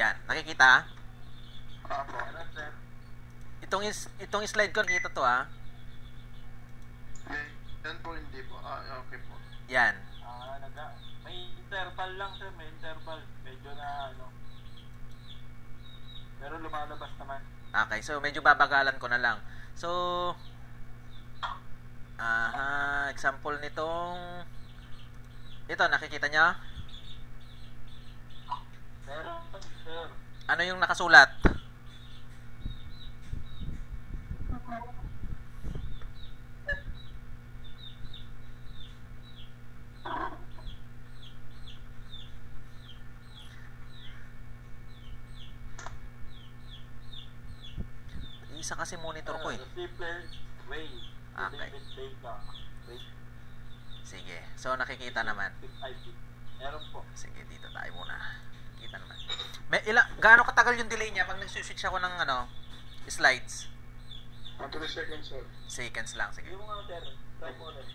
Yan, nakikita? Opo. Itong slide ko, nakita to Yan po, hindi po. Okay po. Yan. May interval lang sir, may interval. Medyo na pero lumalabas naman. Okay, so medyo babagalan ko na lang. So, example nitong ito, nakikita nyo? Sir. Ano yung nakasulat? Isa kasi monitor ko eh. The simplest way to Okay. limit data. Sige. So nakikita naman. Meron po. Sige, dito tayo muna. Kita naman. Gaano katagal yung delay niya pag nag-switch ako ng slides? 3 seconds, sir. Seconds lang, sige. Yung mga sir, try mo ulit.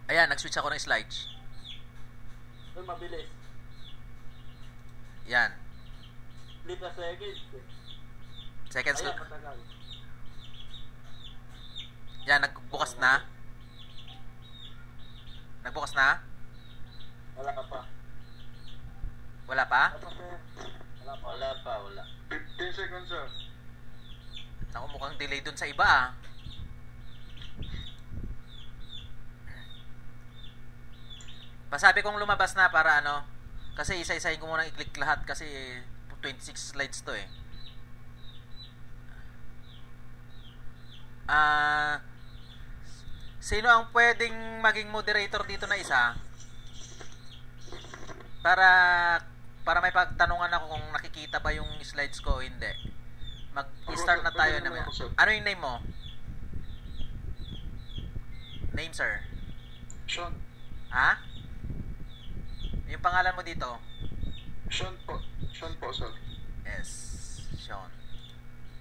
Ayan, nag-switch ako ng slides. Sir, mabilis. Yan. Split na seconds. Seconds Ayan, lang. matagal. Yan, nagbukas na. Nagbukas na? Wala ka pa. Wala pa? Wala pa. 15 seconds, sir. Naku, mukhang delay dun sa iba Pasabi kong lumabas na para kasi isa-isahin ko munang i-click lahat kasi 26 slides to eh. Sino ang pwedeng maging moderator dito na isa? Para may pagtanungan ako kung nakikita ba yung slides ko o hindi. Mag-start na tayo naman. Ano yung name mo? Name, sir? Sean. Ha? Yung pangalan mo dito? Sean po. Sean po, sir. Yes, Sean.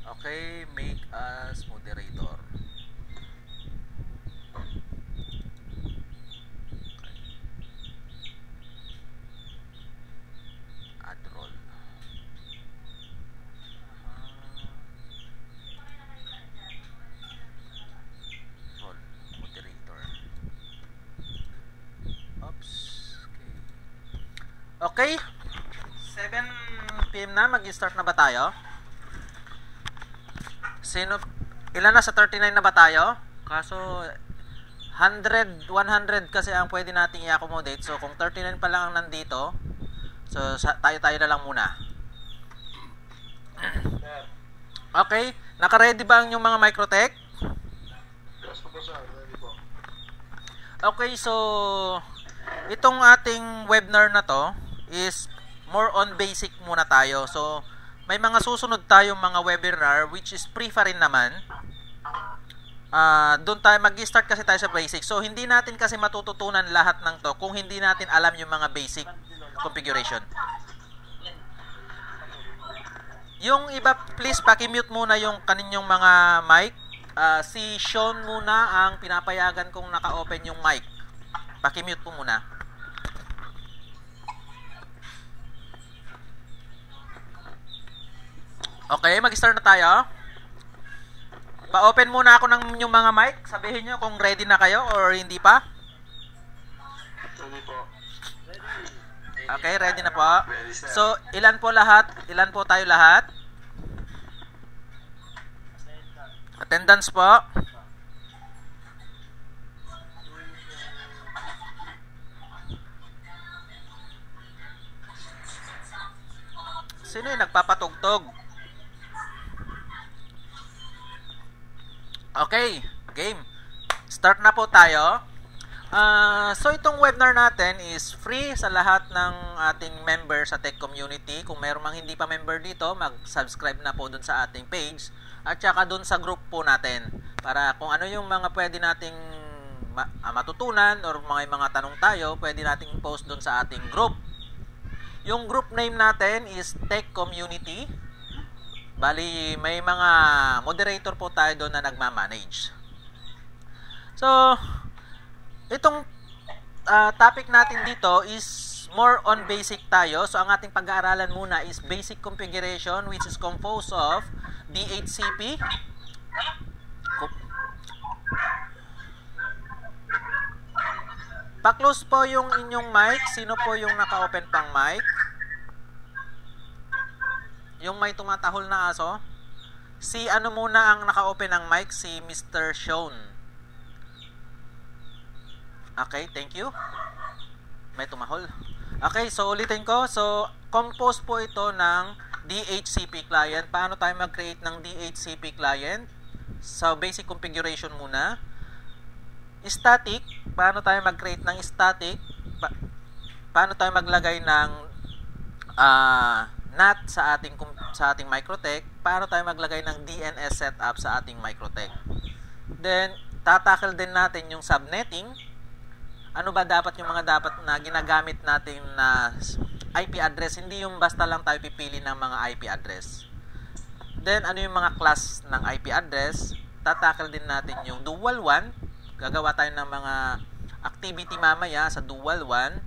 Okay, make us moderator. Add role. Role, moderator. Oops. Okay. 7 PM na, mag-start na ba tayo? Ilan na sa 39 na ba tayo? Kaso 100 kasi ang pwede nating i-accommodate. So kung 39 pa lang ang nandito, so tayo na lang muna. Okay, naka-ready ba ang yung mga Microtech? Yes po, sir. Ready po. Okay, so itong ating webinar na to is more on basic muna tayo. So may mga susunod tayong mga webinar which is free pa rin naman. Doon tayo mag-start kasi tayo sa basic. So hindi natin kasi matututunan lahat ng to kung hindi natin alam yung mga basic configuration. Yung iba, please paki-mute muna yung kaninyong mga mic. Si Sean muna ang pinapayagan kung naka-open yung mic. Paki-mute po muna. Okay, mag-start na tayo. Pa-open muna ako ng yung mga mic. Sabihin nyo kung ready na kayo or hindi pa. Ready po. Okay, ready na po. So, ilan po lahat? Ilan po tayo lahat? Attendance po. Sino yung nagpapatugtog? Okay, game. Start na po tayo. So itong webinar natin is free sa lahat ng ating member sa tech community. Kung meron mang hindi pa member dito, mag-subscribe na po dun sa ating page at saka dun sa group po natin para kung ano yung mga pwede nating matutunan or mga tanong tayo, pwede nating post dun sa ating group. Yung group name natin is Tech Community. Bali, may mga moderator po tayo doon na nagmamanage. So, itong topic natin dito is more on basic tayo. So, ang ating pag-aaralan muna is basic configuration, which is composed of DHCP. Pa-close po yung inyong mic. Sino po yung naka-open pang mic? Yung may tumatahol na aso? Si ano muna ang naka-open ng mic? Si Mr. Sean. Okay, thank you. May tumahol. Okay, so ulitin ko. So, compose po ito ng DHCP client. Paano tayo mag-create ng DHCP client? So, basic configuration muna. Static. Paano tayo mag-create ng static? Paano tayo maglagay ng NAT sa ating Microtech? Paano tayo maglagay ng DNS setup sa ating Microtech? Then, tatakil din natin yung subnetting. Ano ba dapat yung mga dapat na ginagamit natin na IP address? Hindi yung basta lang tayo pipili ng mga IP address. Then, ano yung mga class ng IP address? Tatakil din natin yung dual 1. Gagawa tayo ng mga activity mamaya sa dual 1.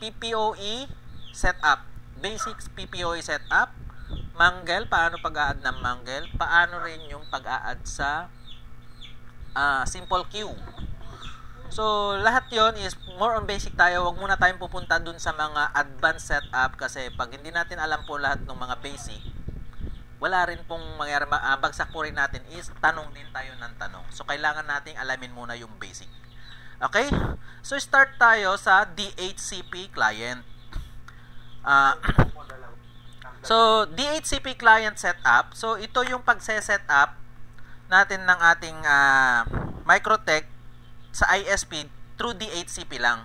PPOE setup. Basics PPOE setup. Mangle, paano pag-a-add ng mangle? Paano rin yung pag-a-add sa simple queue. So, lahat yon is more on basic tayo. Huwag muna tayong pupunta dun sa mga advanced setup kasi pag hindi natin alam po lahat ng mga basic, wala rin pong mangyari, bagsak po rin natin is tanong din tayo ng tanong. So, kailangan nating alamin muna yung basic. Okay? So, start tayo sa DHCP client. So, DHCP client setup. So, ito yung pagse-setup natin ng ating Microtech sa ISP through DHCP lang.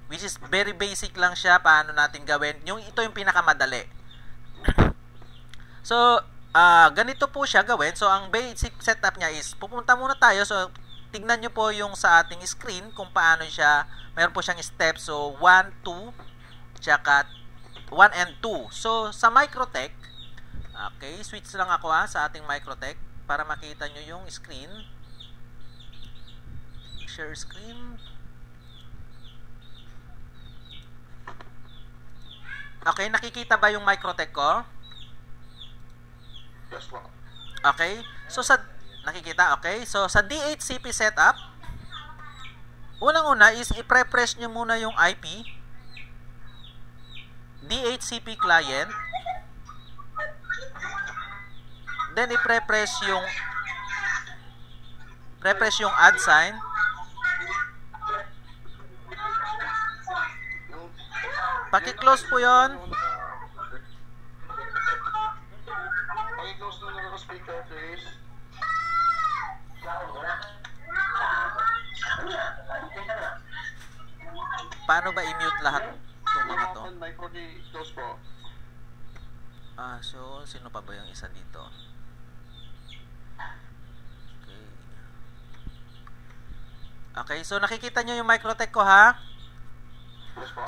Which is very basic lang siya. Paano natin gawin. Ito yung pinakamadali. So, ganito po siya gawin. So, ang basic setup niya is, pupunta muna tayo. So, tignan nyo po yung sa ating screen kung paano siya. Mayroon po siyang steps. So, 1, 2, tsaka 1 and 2. So, sa Microtech, okay, switch lang ako sa ating Microtech para makita nyo yung screen. Share screen. Okay, nakikita ba yung Microtech ko? Yes po. Okay. So, nakikita, okay? So, sa DHCP setup, unang-una is i-press nyo muna yung IP. DHCP client. Then, i-press yung add sign. Paki-close po yon. Paki-close na ng speaker, please. Paano ba i-mute lahat itong mga to? Close po. So, sino pa ba yung isa dito? Okay, so nakikita nyo yung Microtech ko ha?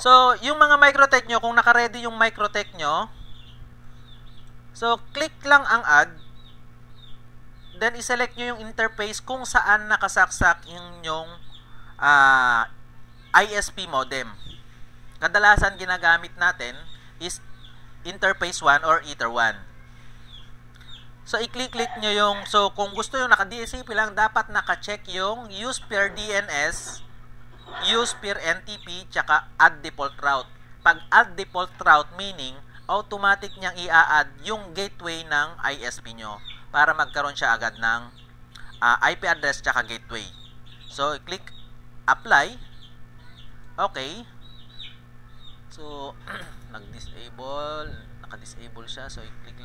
So, yung mga Microtech nyo, kung naka-ready yung Microtech nyo, so, click lang ang add, then iselect nyo yung interface kung saan nakasaksak yung ISP modem. Kadalasan ginagamit natin is interface 1 or ether 1. So, i-click nyo yung, so, kung gusto yung naka-DHCP lang, dapat naka-check yung use per DNS, use per NTP, tsaka add default route. Pag add default route, meaning, automatic niyang i-add yung gateway ng ISP nyo para magkaroon siya agad ng IP address tsaka gateway. So, i-click apply. Okay. So, naka-disable siya. So, i-click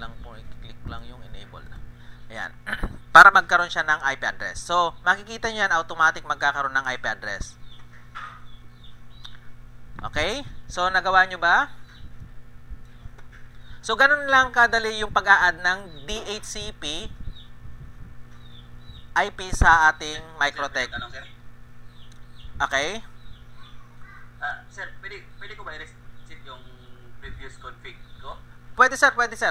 lang yung enable. Ayan. Para magkaroon siya ng IP address. So, makikita nyo yan, automatic magkakaroon ng IP address. Okay? So, nagawa nyo ba? So, ganun lang kadali yung pag-a-add ng DHCP IP sa ating Microtech. Okay? Sir, pwede ko ba i-reset yung previous config ko? Pwede sir, pwede sir.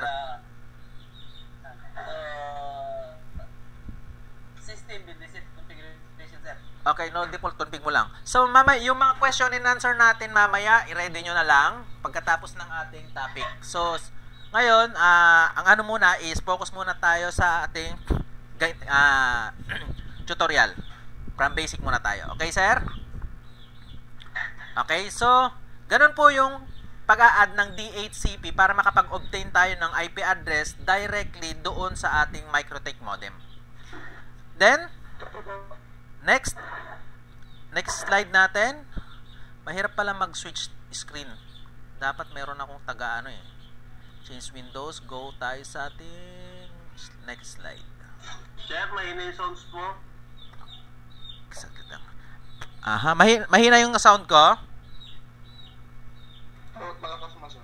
System reset configuration, sir. Okay, no default config mo lang. So, yung mga question and answer natin mamaya, i-ready nyo na lang pagkatapos ng ating topic. So, ngayon, ang ano muna is focus muna tayo sa ating tutorial. From basic muna tayo. Okay, sir? Okay, so, ganun po yung pag-a-add ng DHCP para makapag-obtain tayo ng IP address directly doon sa ating Microtech modem. Then, next slide natin. Mahirap pala mag-switch screen. Dapat meron akong taga-ano eh. Change Windows, go tayo sa ating next slide. Chef, mahina yung sounds mo. Aha, mahina yung sound ko. Malakas mo, sir.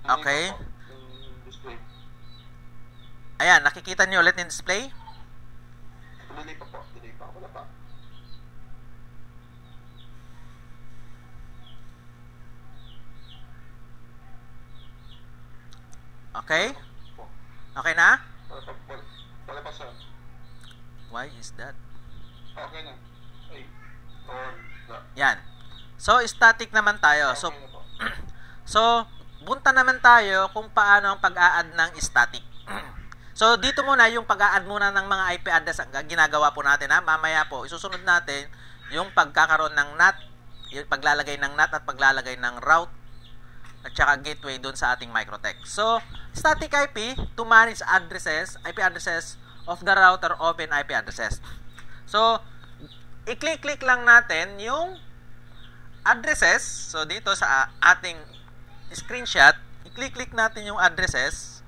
Okay. Ayan, nakikita niyo ulit yung display? Delay pa po. Delay pa. Wala pa. Okay? Okay na? Wala pa, sir. Why is that? Okay na. Ay. On. Yan. So, static naman tayo. So, Okay na po. so bunta naman tayo kung paano ang pag-a-add ng static. So, dito muna yung pag-a-add muna ng mga IP address ang ginagawa po natin. Ha? Mamaya po, isusunod natin yung pagkakaroon ng NAT, yung paglalagay ng NAT at paglalagay ng route at saka gateway doon sa ating Microtech. So, static IP to manage addresses, IP addresses of the router open IP addresses. So, i-click lang natin yung addresses. So, dito sa ating screenshot, i-click natin yung addresses.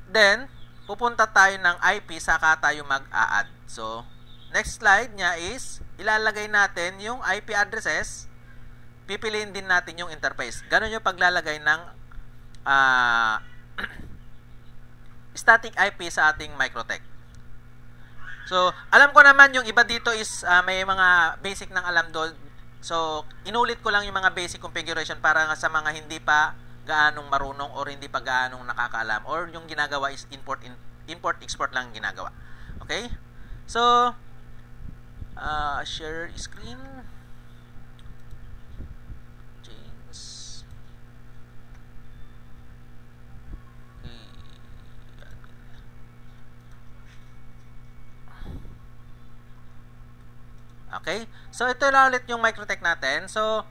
Then, pupunta tayo ng IP saka tayo mag-a-add. So, next slide niya is ilalagay natin yung IP addresses. Pipiliin din natin yung interface. Ganun yung paglalagay ng static IP sa ating Microtech. So, alam ko naman yung iba dito is may mga basic ng alam doon. So, inulit ko lang yung mga basic configuration para sa mga hindi pa gaanong marunong or hindi pa gaanong nakakaalam or yung ginagawa is import-export lang ginagawa. Okay? So, share screen. Change. Okay? So, ito na ulit yung Microtech natin. So,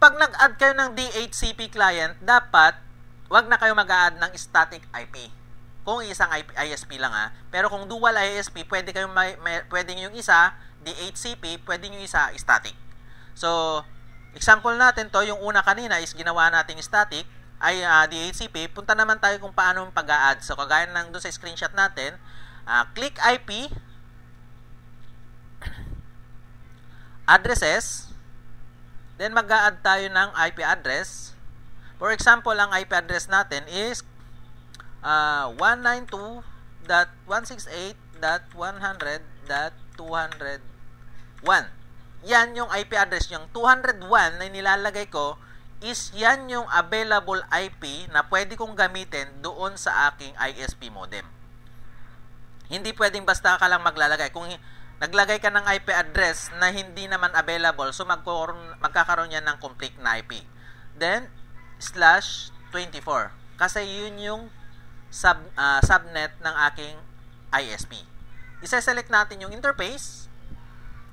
pag nag-add kayo ng DHCP client, dapat wag na kayo mag-add ng static IP. Kung isang ISP lang pero kung dual ISP, pwede kayong pwedeng yung isa DHCP, pwedeng yung isa static. So, example natin to, yung una kanina is ginawa nating static ay DHCP. Punta naman tayo kung paano pag-a-add. So, kagaya ng doon sa screenshot natin, click IP addresses. Then mag-a-add tayo ng IP address. For example, ang IP address natin is 192.168.100.201. Yan yung IP address. Yung 201 na nilalagay ko is yan yung available IP na pwede kong gamitin doon sa aking ISP modem. Hindi pwedeng basta ka lang maglalagay. Kung naglagay ka ng IP address na hindi naman available, so magkakaroon yan ng complete na IP. Then, /24. Kasi yun yung subnet ng aking ISP. Isa-select natin yung interface.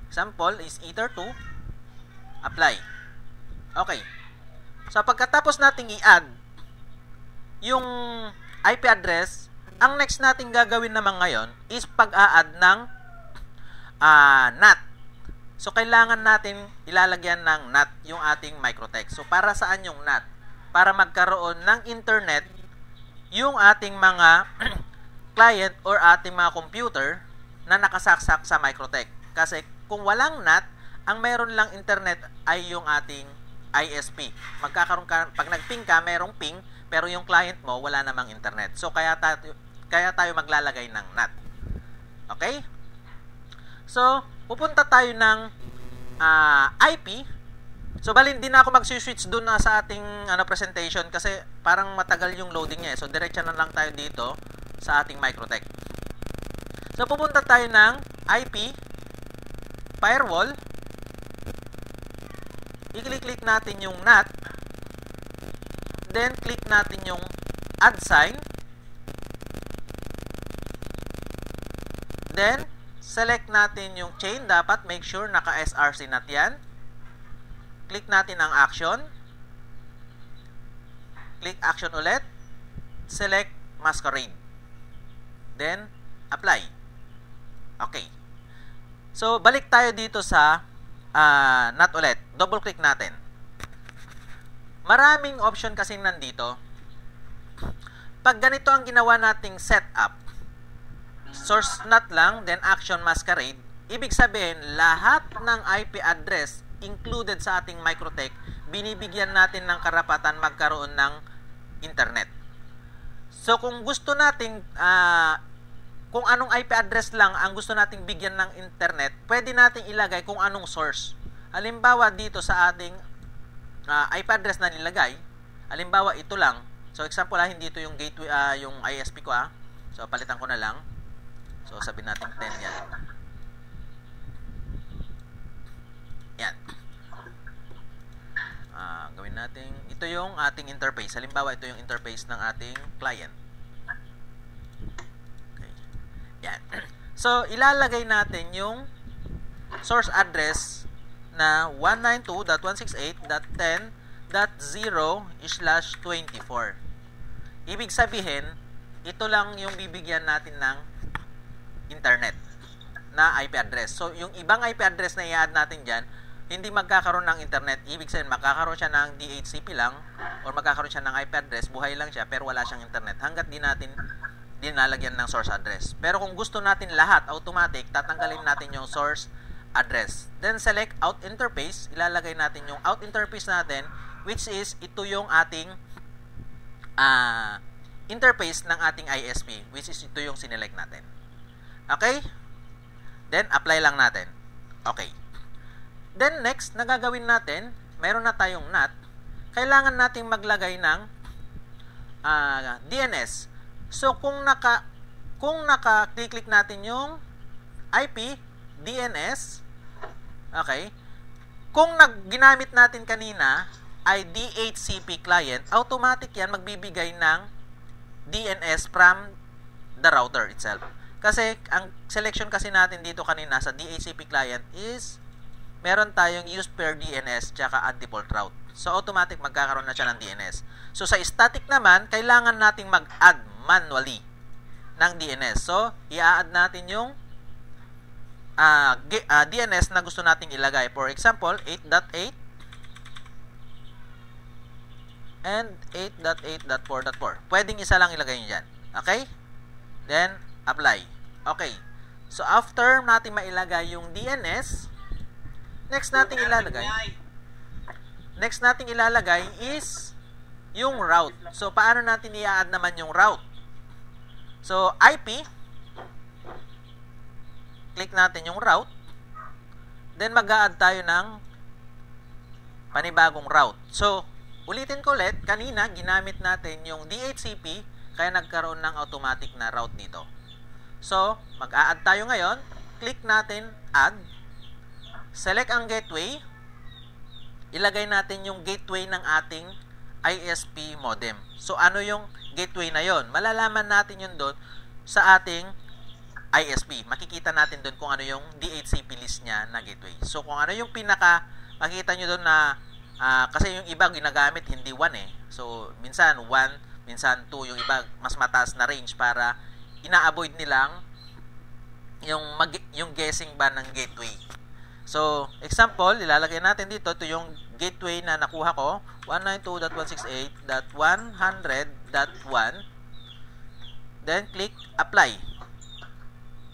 Example is Ether 2. Apply. Okay. So, pagkatapos nating i-add yung IP address, ang next nating gagawin naman ngayon is pag-a-add ng NAT. So, kailangan natin ilalagyan ng NAT yung ating Microtech. So, para saan yung NAT? Para magkaroon ng internet yung ating mga client or ating mga computer na nakasaksak sa Microtech. Kasi kung walang NAT, ang meron lang internet ay yung ating ISP. Magkakaroon ka, pag nag-ping ka, merong ping, pero yung client mo, wala namang internet. So, kaya tayo maglalagay ng NAT. Okay? So, pupunta tayo ng IP. So, bali, hindi na ako mag-switch doon na sa ating presentation kasi parang matagal yung loading niya. So, diretso na lang tayo dito sa ating Microtech. So, pupunta tayo ng IP, firewall. I-click natin yung NAT. Then, click natin yung add sign. Then, select natin yung chain. Dapat make sure naka-SRC NAT yan. Click natin ang action. Click action ulit. Select masquerade. Then, apply. Okay. So, balik tayo dito sa NAT ulit. Double click natin. Maraming option kasi nandito. Pag ganito ang ginawa nating setup, source NAT lang, then action masquerade, ibig sabihin, lahat ng IP address included sa ating Microtech, binibigyan natin ng karapatan magkaroon ng internet. So, kung gusto nating, kung anong IP address lang ang gusto nating bigyan ng internet, pwede nating ilagay kung anong source. Halimbawa, dito sa ating IP address na nilagay, halimbawa, ito lang. So, example, hindi ito yung gateway, yung ISP ko, So, palitan ko na lang. So, sabihin natin 10 yan. Yan. Gawin natin, ito yung ating interface. Halimbawa, ito yung interface ng ating client. Okay. Yan. So, ilalagay natin yung source address na 192.168.10.0/24. Ibig sabihin, ito lang yung bibigyan natin ng internet na IP address. So, yung ibang IP address na i-add natin dyan, hindi magkakaroon ng internet. Ibig sabihin, magkakaroon siya ng DHCP lang or magkakaroon siya ng IP address, buhay lang siya, pero wala siyang internet. Hanggat di natin dinalagyan ng source address. Pero kung gusto natin lahat, automatic, tatanggalin natin yung source address. Then, select out interface. Ilalagay natin yung out interface natin, which is, ito yung ating interface ng ating ISP, which is ito yung sinelect natin. Okay? Then, apply lang natin. Okay. Then, next, na gagawin natin, meron na tayong NAT, kailangan nating maglagay ng DNS. So, kung naka-click natin yung IP, DNS, okay, kung ginamit natin kanina ay DHCP client, automatic yan magbibigay ng DNS from the router itself. Kasi, ang selection kasi natin dito kanina sa DHCP client is meron tayong use per DNS tsaka add default route. So, automatic magkakaroon na siya ng DNS. So, sa static naman, kailangan nating mag-add manually ng DNS. So, i-add natin yung DNS na gusto nating ilagay. For example, 8.8 and 8.8.4.4. Pwedeng isa lang ilagay nyo dyan. Okay? Then, apply. Okay. So, after natin mailagay yung DNS, next nating ilalagay is yung route. So, paano natin i-add naman yung route? So, IP, click natin yung route, then mag-a-add tayo ng panibagong route. So, ulitin ko ulit, kanina ginamit natin yung DHCP, kaya nagkaroon ng automatic na route dito. So, mag-a-add tayo ngayon, click natin add, select ang gateway, ilagay natin yung gateway ng ating ISP modem. So, ano yung gateway na yon? Malalaman natin yun doon sa ating ISP. Makikita natin doon kung ano yung DHCP list niya na gateway. So, kung ano yung makikita nyo doon na, kasi yung iba ginagamit hindi 1 eh. So, minsan 1, minsan 2, yung iba mas mataas na range para ina-avoid nilang yung guessing ba ng gateway. So, example, ilalagay natin dito, ito yung gateway na nakuha ko, 192.168.100.1. Then, click apply.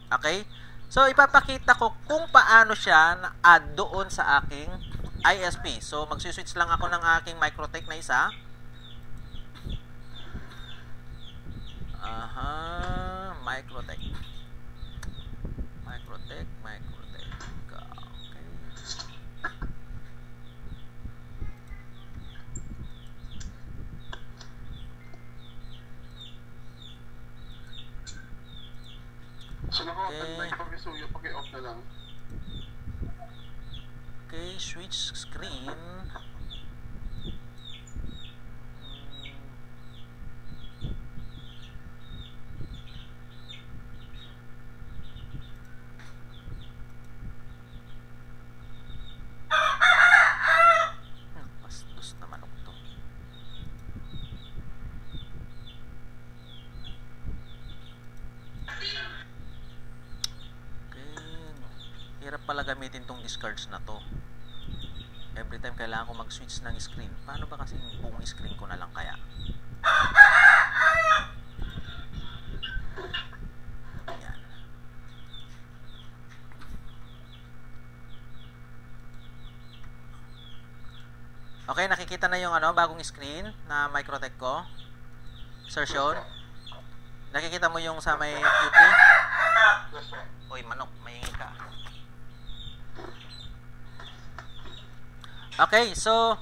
Okay? So, ipapakita ko kung paano siya na-add doon sa aking ISP. So, mag-switch lang ako ng aking Microtech na isa. Microtech. So naka-open Okay. mic pag isuyo, paki-off na lang. Okay, switch screen. Bastos na manok to. Okay. Hirap pala gamitin tong discards na to. Every time kailangan ko mag-switch ng screen. Paano ba kasi buong screen ko na lang kaya? Ayan. Okay, nakikita na yung bagong screen na Microtech ko. Sir Sean, nakikita mo yung sa may Q3? Yes, po. Uy, manok, mahingi ka. Okay, so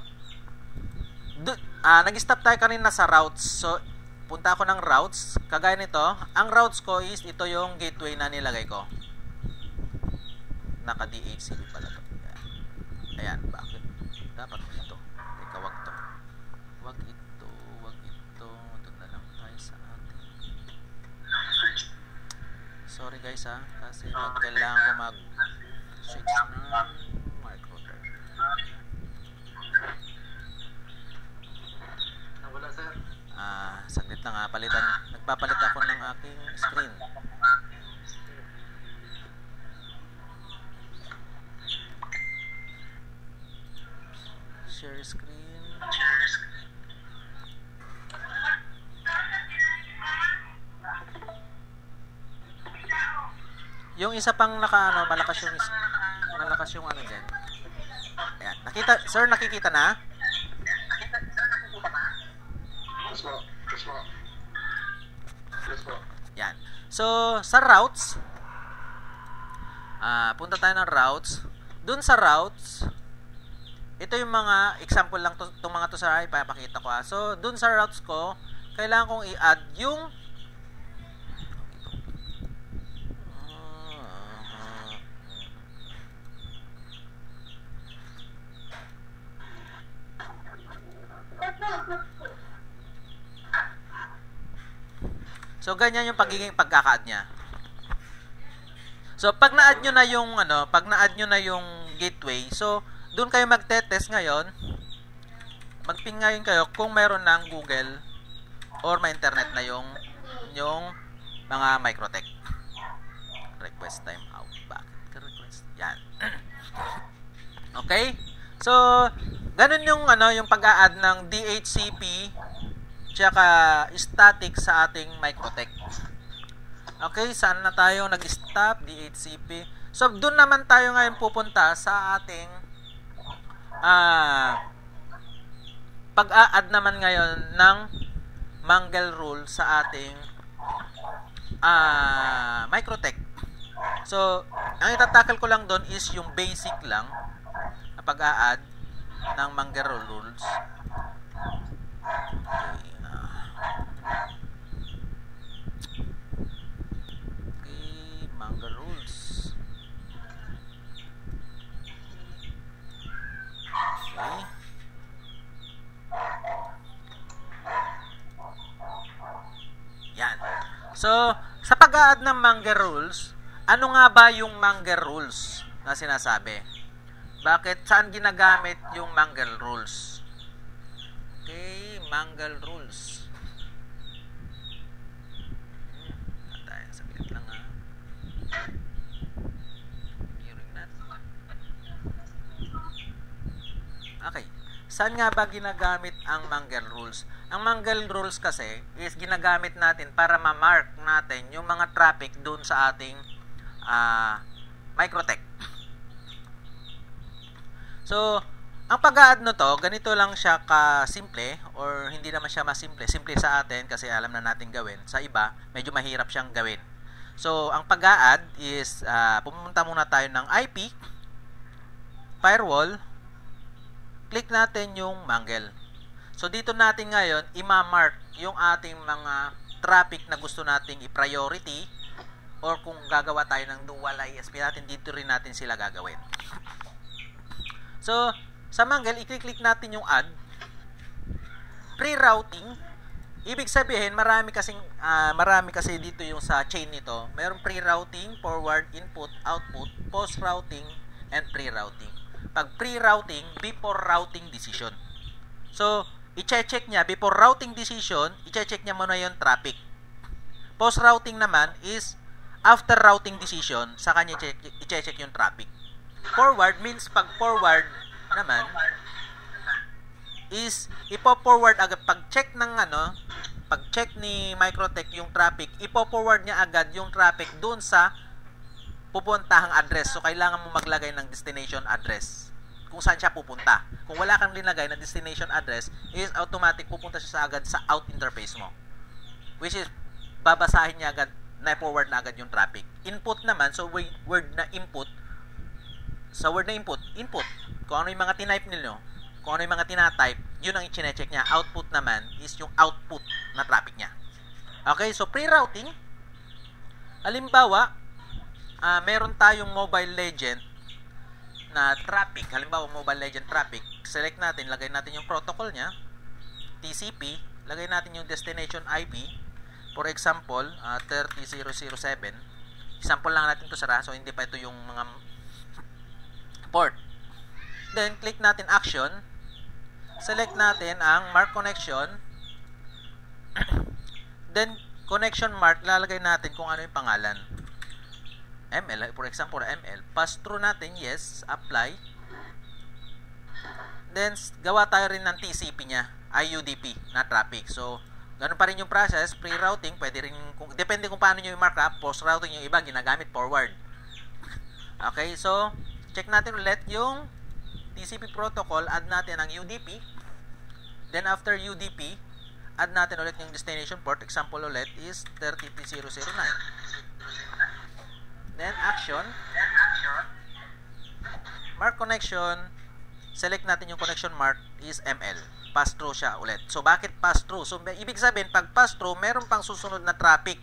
nag-stop tayo kanina sa routes. So, punta ako ng routes. Kagaya nito, ang routes ko is ito yung gateway na nilagay ko. Naka DHCP pala to. Ayan, bakit? Dapat ito. Teka, wag to. Wag ito, wag ito. Doon na lang tayo sa atin. Sorry guys kasi kailangan ko mag-switch ng Microtech. Nawala, sir. Saglit lang nagpapalit ako ng aking screen. Share screen. Yung isa pang malakas yung dyan. Ayan, sir, nakikita na? Yes, po. Yes, po. Yes, po. Yan. So, sa routes, punta tayo ng routes. Dun sa routes, ito yung mga example lang itong mga to sa ipapakita ko. So, dun sa routes ko, kailangan kong i-add yung So, ganyan yung pagkaka-add niya. So, pag na-add nyo na yung gateway, so, doon kayo magte-test ngayon. Mag-ping ngayon kayo kung meron ng Google or may internet na yung mga Microtech. Request time out. Bakit ka request? Yan. Okay? So, ganun yung pag-a-add ng DHCP tsaka static sa ating Microtech. Okay, saan na tayo nag-stop? DHCP. So, doon naman tayo ngayon pupunta sa ating pag-a-add naman ngayon ng Mangle rule sa ating Microtech. So, ang itatakal ko lang doon is yung basic lang na pag-a-add ng Mangle rules. Okay, Mangle rules. Okay. Yan. So, sa pag-a-add ng Mangle rules, ano nga ba yung Mangle rules na sinasabi? Bakit? Saan ginagamit yung Mangle rules? Okay, Mangle rules. Saglit lang Okay. Saan nga ba ginagamit ang Mangle rules? Ang Mangle rules kasi is ginagamit natin para ma-mark natin yung mga traffic doon sa ating Microtech. So, ang pag-a-add to, ganito lang siya ka-simple or hindi naman siya masimple. Simple sa atin kasi alam na natin gawin. Sa iba, medyo mahirap siyang gawin. So, ang pag-a-add is pumunta muna tayo ng IP, firewall, click natin yung Mangle. So, dito natin ngayon, ima-mark yung ating mga traffic na gusto nating i-priority or kung gagawa tayo ng dual ISP natin, dito rin natin sila gagawin. So, sa Mangle, i-click natin yung add. Pre-routing, ibig sabihin, marami kasi dito yung sa chain nito. Mayroong pre-routing, forward, input, output, post-routing, and pre-routing. Pag pre-routing, before routing decision. So, i-check niya, before routing decision, i-check niya muna yung traffic. Post-routing naman is after routing decision, sa kanya i-check yung traffic. Forward means pag forward naman is ipo-forward agad pag-check ni Microtech yung traffic, ipo-forward niya agad yung traffic doon sa pupuntahang address. So kailangan mo maglagay ng destination address kung saan siya pupunta. Kung wala kang linagay na destination address, is automatic pupunta siya agad sa out interface mo, which is babasahin niya agad, na-forward na agad yung traffic. Input naman, so word na input, sa word na input, kung ano yung mga tinype nilo, kung ano yung mga tinatype, yun ang i-check niya. Output naman is yung output na traffic niya. Okay, so pre-routing, halimbawa, meron tayong Mobile Legend na traffic, halimbawa Mobile Legend traffic, select natin, lagay natin yung protocol niya, TCP, lagay natin yung destination IP, for example, 30007. Example lang natin to sara, so hindi pa ito yung mga port. Then, click natin action. Select natin ang mark connection. Then, connection mark, lalagay natin kung ano yung pangalan. ML, for example, ML. Pass through natin, yes. Apply. Then, gawa tayo rin ng TCP niya, IUDP na traffic. So, ganun pa rin yung process, pre-routing, pwede rin, depende kung paano nyo yung markup, post-routing yung iba, ginagamit forward. Okay, so, check natin ulit yung TCP protocol, add natin ang UDP. Then, after UDP, add natin ulit yung destination port. Example ulit is 33009. Then, action. Mark connection. Select natin yung connection mark is ML. Pass-through siya ulit. So, bakit pass-through? So, ibig sabihin, pag pass-through, meron pang susunod na traffic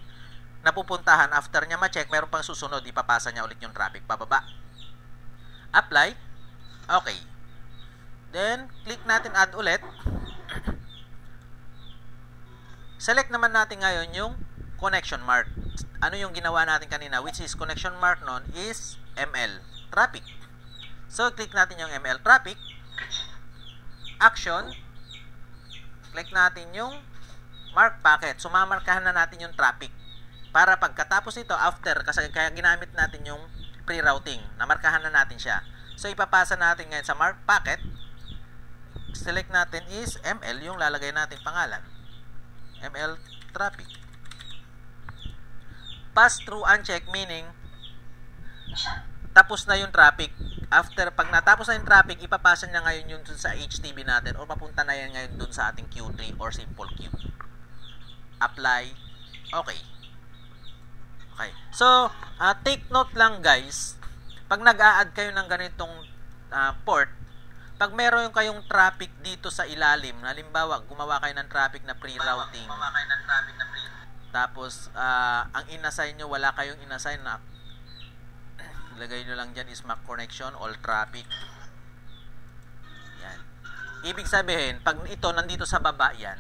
na pupuntahan. After niya ma-check, meron pang susunod. Ipapasa niya ulit yung traffic pababa. Apply. Okay. Then, click natin add ulit. Select naman natin ngayon yung connection mark. Ano yung ginawa natin kanina? Which is connection mark nun is ML. Traffic. So, click natin yung ML traffic. Action. Click natin yung mark packet. So, mamarkahan na natin yung traffic. Para pagkatapos nito, after, kasi kaya ginamit natin yung pre-routing. Namarkahan na natin siya. So, ipapasa natin ngayon sa mark packet. Select natin is ML, yung lalagay natin pangalan. ML traffic. Pass through uncheck, meaning tapos na yung traffic. After, pag natapos na yung traffic, ipapasa niya ngayon yun dun sa HTTP natin or papunta na yan ngayon dun sa ating Q3 or simple queue. Apply. Okay. Okay. So, take note lang guys, pag nag-a-add kayo ng ganitong port, pag meron kayong traffic dito sa ilalim, halimbawa, gumawa kayo ng traffic na pre-routing, tapos, ang inassign nyo, wala kayong inassign na ilagay nyo lang dyan is MAC connection, all traffic. Yan. Ibig sabihin, pag ito nandito sa baba yan,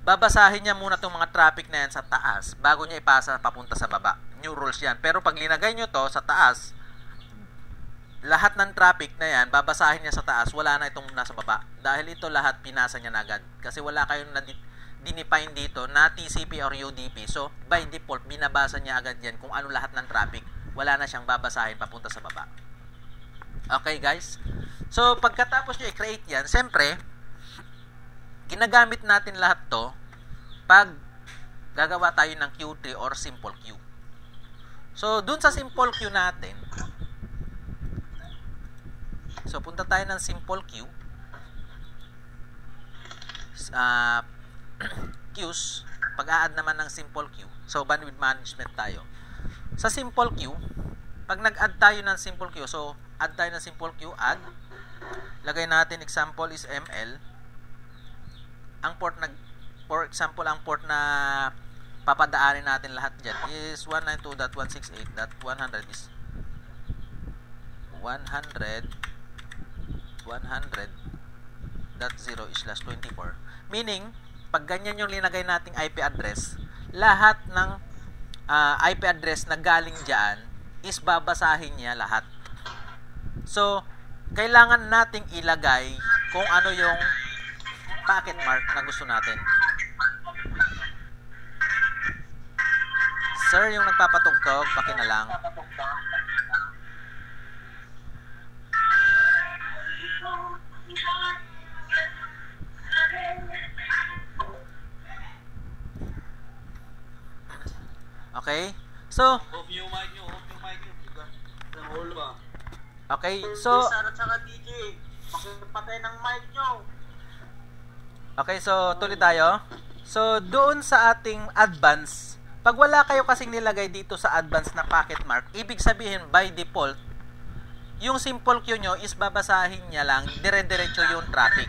babasahin niya muna itong mga traffic na yan sa taas bago niya ipasa papunta sa baba. New rules yan. Pero pag linagay nyo to sa taas, lahat ng traffic na yan, babasahin niya sa taas, wala na itong nasa baba. Dahil ito lahat, pinasa niya na agad. Kasi wala kayong dinefine dito na TCP or UDP. So, by default, binabasa niya agad yan kung ano lahat ng traffic. Wala na siyang babasahin papunta sa baba. Okay, guys? So, pagkatapos nyo i-create yan, siyempre, ginagamit natin lahat to pag gagawa tayo ng Q3 or simple queue. So, dun sa simple queue natin, so, punta tayo ng simple queue. Queues, pag-a-add naman ng simple queue. So, bandwidth management tayo. Sa simple queue, pag nag-add tayo ng simple queue, so, add tayo ng simple queue, add. Lagay natin, example is ML. Ang port for example, ang port na papadaanin natin lahat dyan is 192.168.100 is 100.0/24. Meaning, pag ganyan yung linagay nating IP address, lahat ng IP address na galing dyan is babasahin niya lahat. So, kailangan nating ilagay kung ano yung packet mark na gusto natin. Sir, yung nagpapatugtog, pakinalang. Okay? So, Off yung mic nyo. Ang ulo ba? okay. So, Sarah tsaka DJ. Pakipatay ng mic nyo. okay, so tuloy tayo. So, doon sa ating advance, pag wala kayo kasing nilagay dito sa advance na packet mark, ibig sabihin by default, yung simple queue nyo is babasahin niya lang, dire-diretso yung traffic.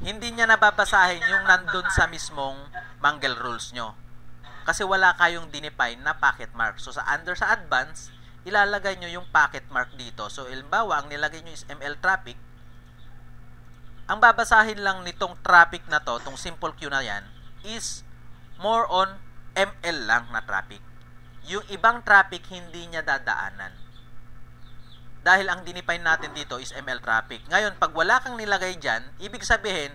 Hindi niya nababasahin yung nandun sa mismong Mangle rules nyo. Kasi wala kayong dinefine na packet mark. So, sa advance, ilalagay nyo yung packet mark dito. So, halimbawa, ang nilagay nyo is ML traffic. Ang babasahin lang nitong traffic na to, itong simple queue na yan, is more on ML lang na traffic. Yung ibang traffic, hindi niya dadaanan. Dahil ang dinefine natin dito is ML traffic. Ngayon, pag wala kang nilagay dyan, ibig sabihin,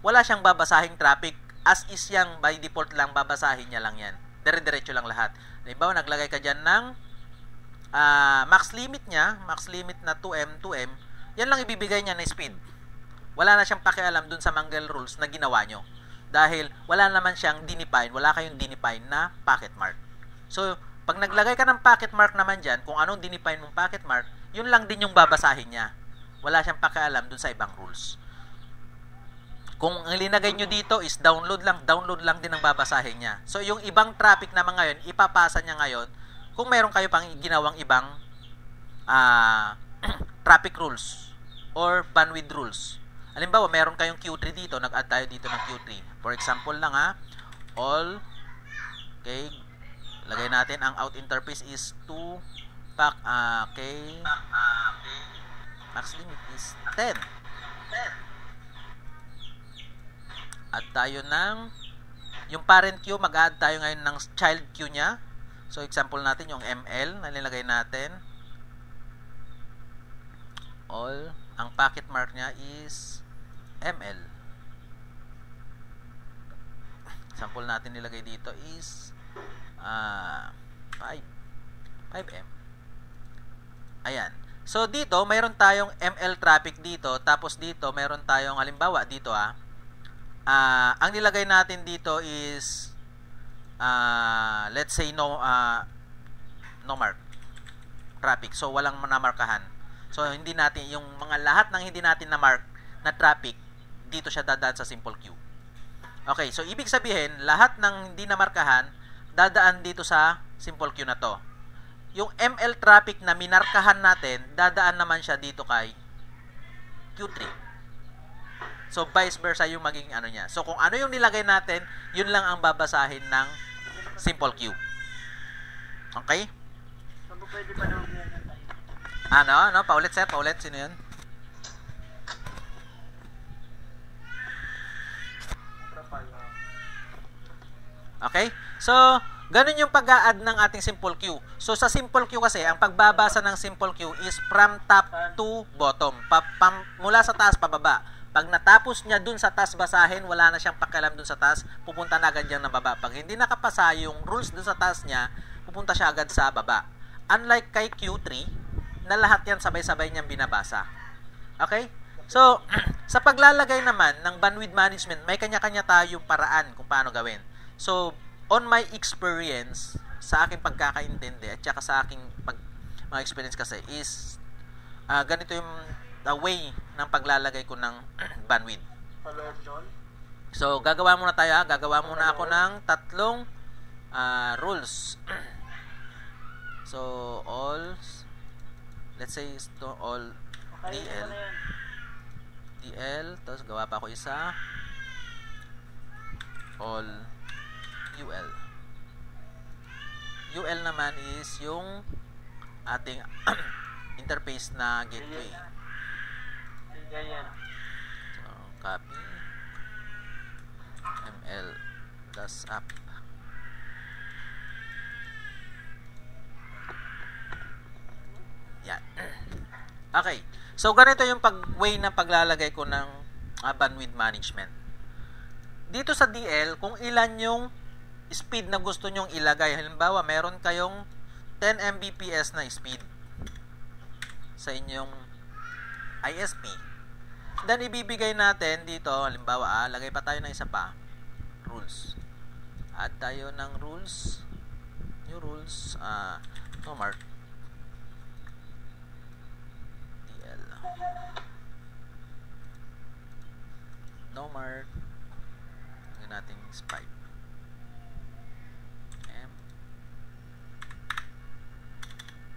wala siyang babasahing traffic. As is yang by default lang, babasahin niya lang yan. Dire-diretso lang lahat. Halimbawa, naglagay ka dyan ng max limit niya, max limit na 2M, yan lang ibibigay niya na speed. Wala na siyang pakialam dun sa Mangle rules na ginawa nyo. Dahil wala naman siyang dinefine, wala kayong dinefine na packet mark. So, pag naglagay ka ng packet mark naman dyan, kung anong dinefine mong packet mark, yun lang din yung babasahin niya. Wala siyang pakialam dun sa ibang rules. Kung ang linagay nyo dito is download lang din ang babasahin niya. So, yung ibang traffic naman ngayon, ipapasa niya ngayon kung meron kayo pang ginawang ibang traffic rules or bandwidth rules. Halimbawa, meron kayong Q3 dito, nag-add tayo dito ng Q3. For example lang all, okay, lagay natin ang out interface is 2 pack, okay, max limit is 10. Add tayo ng yung parent queue, mag-add tayo ngayon ng child queue niya. So, example natin yung ML na nilagay natin. All, ang packet mark niya is ML. Example natin nilagay dito is 5M. Ayan. So, dito, mayroon tayong ML traffic dito. Tapos dito, mayroon tayong, halimbawa, dito ang nilagay natin dito is let's say no mark traffic. So, walang namarkahan. So, hindi natin, yung mga lahat ng hindi natin na mark na traffic, dito siya dadaan sa simple queue. Okay, so ibig sabihin, lahat ng hindi namarkahan, dadaan dito sa simple queue na to. Yung ML traffic na minarkahan natin, dadaan naman siya dito kay Q3. So, vice versa yung magiging ano niya. So, kung ano yung nilagay natin, yun lang ang babasahin ng simple queue. Okay? Saan po pwede pa naman yan? Ano? Paulit, sir? Paulit? Sino yun? Okay? So, ganun yung pag-a-add ng ating simple queue. So, sa simple queue kasi, ang pagbabasa ng simple queue is from top to bottom. Mula sa taas, pababa. Pag natapos niya dun sa taas basahin, wala na siyang pakialam dun sa taas, pupunta na agad dyan na baba. Pag hindi nakapasa yung rules dun sa taas niya, pupunta siya agad sa baba. Unlike kay Q3, na lahat yan sabay-sabay niyang binabasa. Okay? So, sa paglalagay naman ng bandwidth management, may kanya-kanya tayong paraan kung paano gawin. So, on my experience, sa aking pagkakaintindi, at saka sa aking mga experience kasi, is ganito yung the way ng paglalagay ko ng bandwidth. So, gagawa muna tayo. Gagawa muna ako ng 3 rules. So, all, let's say, all DL, tapos gawa pa ako isa, all UL. UL naman is yung ating interface na gateway. So, copy ML das app. Yan. Okay. So, ganito yung way na paglalagay ko ng bandwidth management. Dito sa DL, kung ilan yung speed na gusto nyong ilagay. Halimbawa, meron kayong 10 Mbps na speed sa inyong ISP. Then, ibibigay natin dito, halimbawa, lagay pa tayo ng isa pa, rules. Add tayo ng rules. New rules. Nomart. DL. Nomart. Lagyan natin spike. M.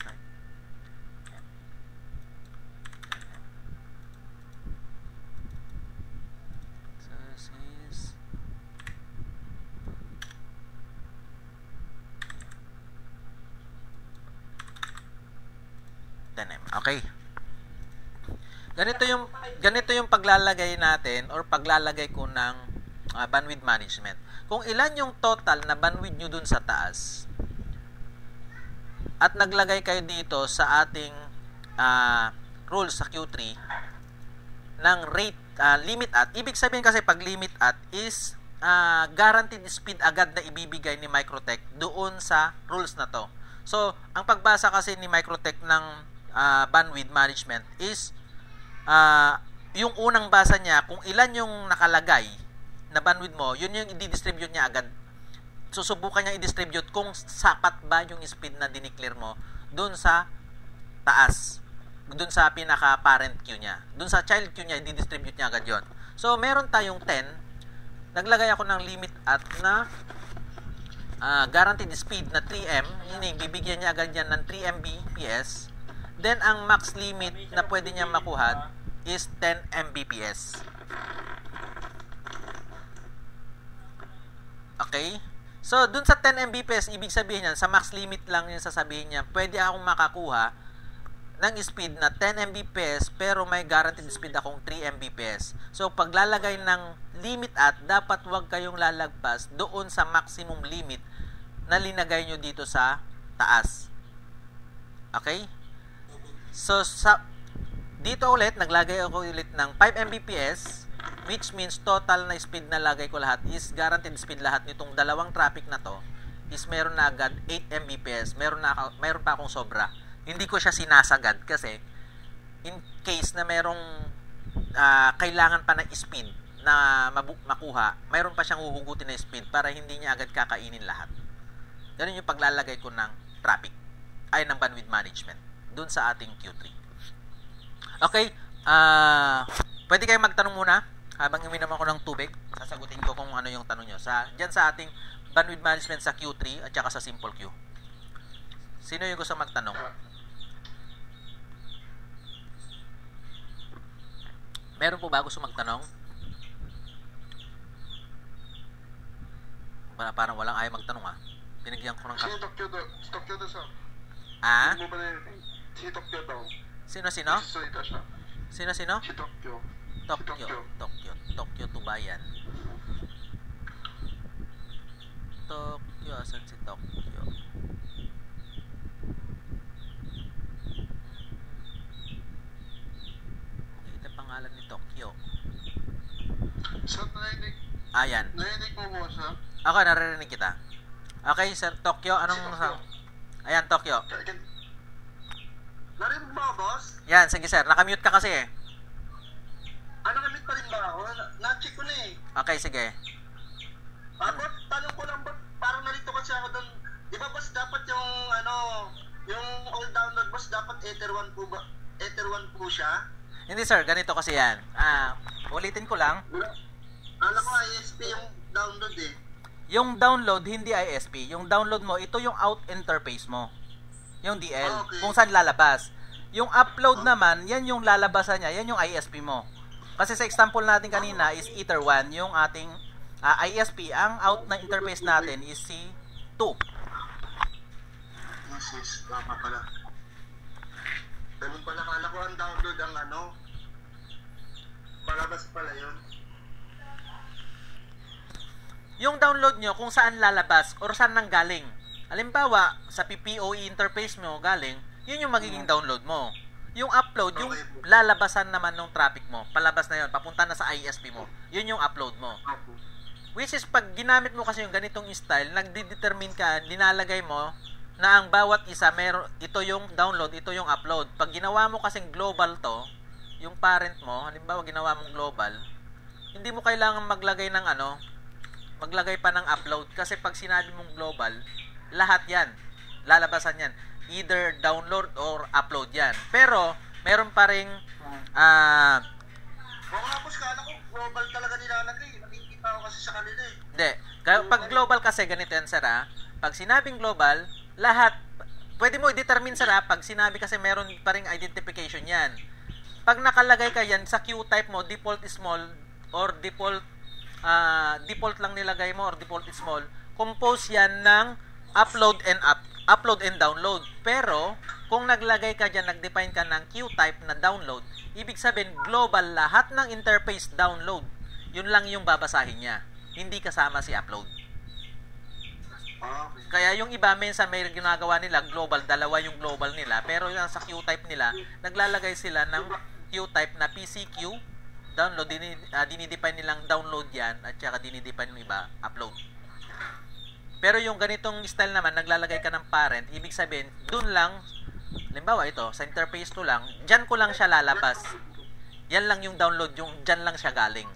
Spike. M. This is M. Okay. Ganito yung paglalagay natin or paglalagay ko ng bandwidth management. Kung ilan yung total na bandwidth nyo dun sa taas at naglagay kayo dito sa ating rules sa Q3 ng rate limit at, ibig sabihin kasi pag limit at is guaranteed speed agad na ibibigay ni Microtech doon sa rules na to. So, ang pagbasa kasi ni Microtech ng bandwidth management is yung unang basa niya, kung ilan yung nakalagay na bandwidth mo, yun yung i-distribute niya agad. Susubukan niya i-distribute kung sapat ba yung speed na dineclare mo dun sa taas, dun sa pinaka-parent queue niya. Dun sa child queue niya, i-distribute niya agad yun. So, meron tayong 10. Naglagay ako ng limit at na guaranteed speed na 3M. Yun, bibigyan niya agad yan ng 3 Mbps. Then, ang max limit na pwede niya makuha is 10 Mbps. Okay? So, dun sa 10 Mbps, ibig sabihin niyan, sa max limit lang yung sasabihin niya, pwede akong makakuha ng speed na 10 Mbps, pero may guaranteed speed akong 3 Mbps. So, paglalagay ng limit at, dapat wag kayong lalagpas doon sa maximum limit na linagay nyo dito sa taas. Okay? So, dito ulit, naglagay ako ulit ng 5 Mbps, which means total na speed na lagay ko lahat is guaranteed speed lahat nitong dalawang traffic na to is meron na agad 8 Mbps. Meron pa akong sobra. Hindi ko siya sinasagad kasi in case na merong kailangan pa ng speed na makuha, mayroon pa siyang huhugutin na speed para hindi niya agad kakainin lahat. Ganun yung paglalagay ko ng traffic ay ng bandwidth management dun sa ating Q3. Okay, pwede kayong magtanong muna habang uminom ako ng tubig. Sasagutin ko kung ano yung tanong nyo dyan sa ating bandwidth management sa Q3 at saka sa simple queue. Sino yung gusto magtanong? Meron po ba gusto magtanong? Parang walang ayaw magtanong Binigyan ko ng Sino Tokyo daw sa? Ah? Hindi mo ba narinig? Si Tokyo daw. Sino? Nagsasalita siya. Sino? Si Tokyo. Tokyo Tubayan. Tokyo, asan si Tokyo? Ito pangalan ni Tokyo. Sir, narinig? Ayan. Narinig mo mo siya? Ako, naririnig kita. Okay, Sir Tokyo, anong... Si Tokyo. Ayan, Tokyo. Narinig mo, boss? Yan, sige sir. Nakamute ka kasi Nakamute pa rin ba ako? Na-check ko na Okay, sige. Boss, tanong ko lang, boss, parang narito kasi ako doon. Di ba, boss, dapat yung, yung all download, boss, dapat Ether 1 po ba? Ether 1 po siya? Hindi sir, ganito kasi yan. Ulitin ko lang. Alam ko, ISP yung download Yung download, hindi ISP. Yung download mo, ito yung out interface mo. Yung DL. Okay. Kung saan lalabas. Yung upload naman, yan yung lalabasan niya. Yan yung ISP mo. Kasi sa example natin kanina is Ether 1, yung ating ISP, ang out na interface natin is C2. Yes, tama pala. Ganun pala, kala ko ang download ang ano, palabas pala yun. Yung download nyo kung saan lalabas or saan nang galing. Halimbawa, sa PPOE interface mo galing, yun yung magiging download mo. Yung upload, yung lalabasan naman ng traffic mo, palabas na yun, papunta na sa ISP mo. Yun yung upload mo. Which is, pag ginamit mo kasi yung ganitong style, nagdedetermine ka, linalagay mo, na ang bawat isa, ito yung download, ito yung upload. Pag ginawa mo kasing global to, yung parent mo, halimbawa ginawa mong global, hindi mo kailangan maglagay ng maglagay pa ng upload. Kasi pag sinabi mong global, lahat yan, lalabasan yan. Either download or upload yan. Pero, meron pa ring Oo nga po, kala ko global talaga nilalagay. Nakikita ko kasi sa kanila eh. Hindi. Pag global kasi, ganito yan, sir, ha? Pag sinabing global, lahat, pwede mo i-determine, sir, ha? Pag sinabi kasi meron pa ring identification yan. Pag nakalagay ka yan, sa queue type mo, default is small, or default lang nilagay mo, or default is small, compose yan ng upload and download. Pero, kung naglagay ka dyan, nag-define ka ng queue type na download, ibig sabihin, global, lahat ng interface download, yun lang yung babasahin niya. Hindi kasama si upload. Kaya yung iba, minsan may ginagawa nila, global, dalawa yung global nila, pero yung sa queue type nila, naglalagay sila ng queue type na PCQ, download, dinidefine nilang download yan, at saka dinidefine ng iba, upload. Pero yung ganitong style naman, naglalagay ka ng parent, ibig sabihin, dun lang, halimbawa ito, sa interface to lang, dyan ko lang siya lalabas. Yan lang yung download, yung dyan lang siya galing.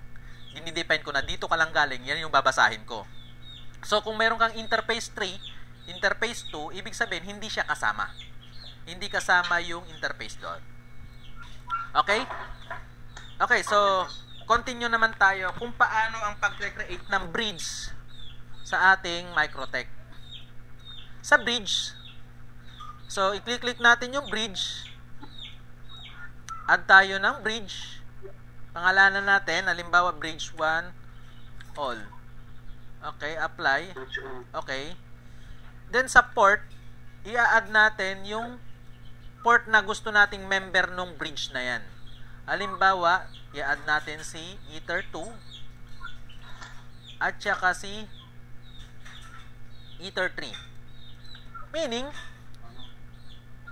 Dinidefine ko na dito ka lang galing, yan yung babasahin ko. So, kung meron kang interface 3, interface 2, ibig sabihin, hindi siya kasama. Hindi kasama yung interface doon. Okay? Okay, so, continue naman tayo kung paano ang pag-create ng bridge sa ating Microtech. Sa bridge, so, i-click natin yung bridge. Add tayo ng bridge. Pangalanan natin, halimbawa, bridge 1, all. Okay, apply. Okay. Then sa port, i-add natin yung port na gusto nating member nung bridge na yan. Halimbawa, i-add natin si Ether 2 at saka si Ether 3. Meaning,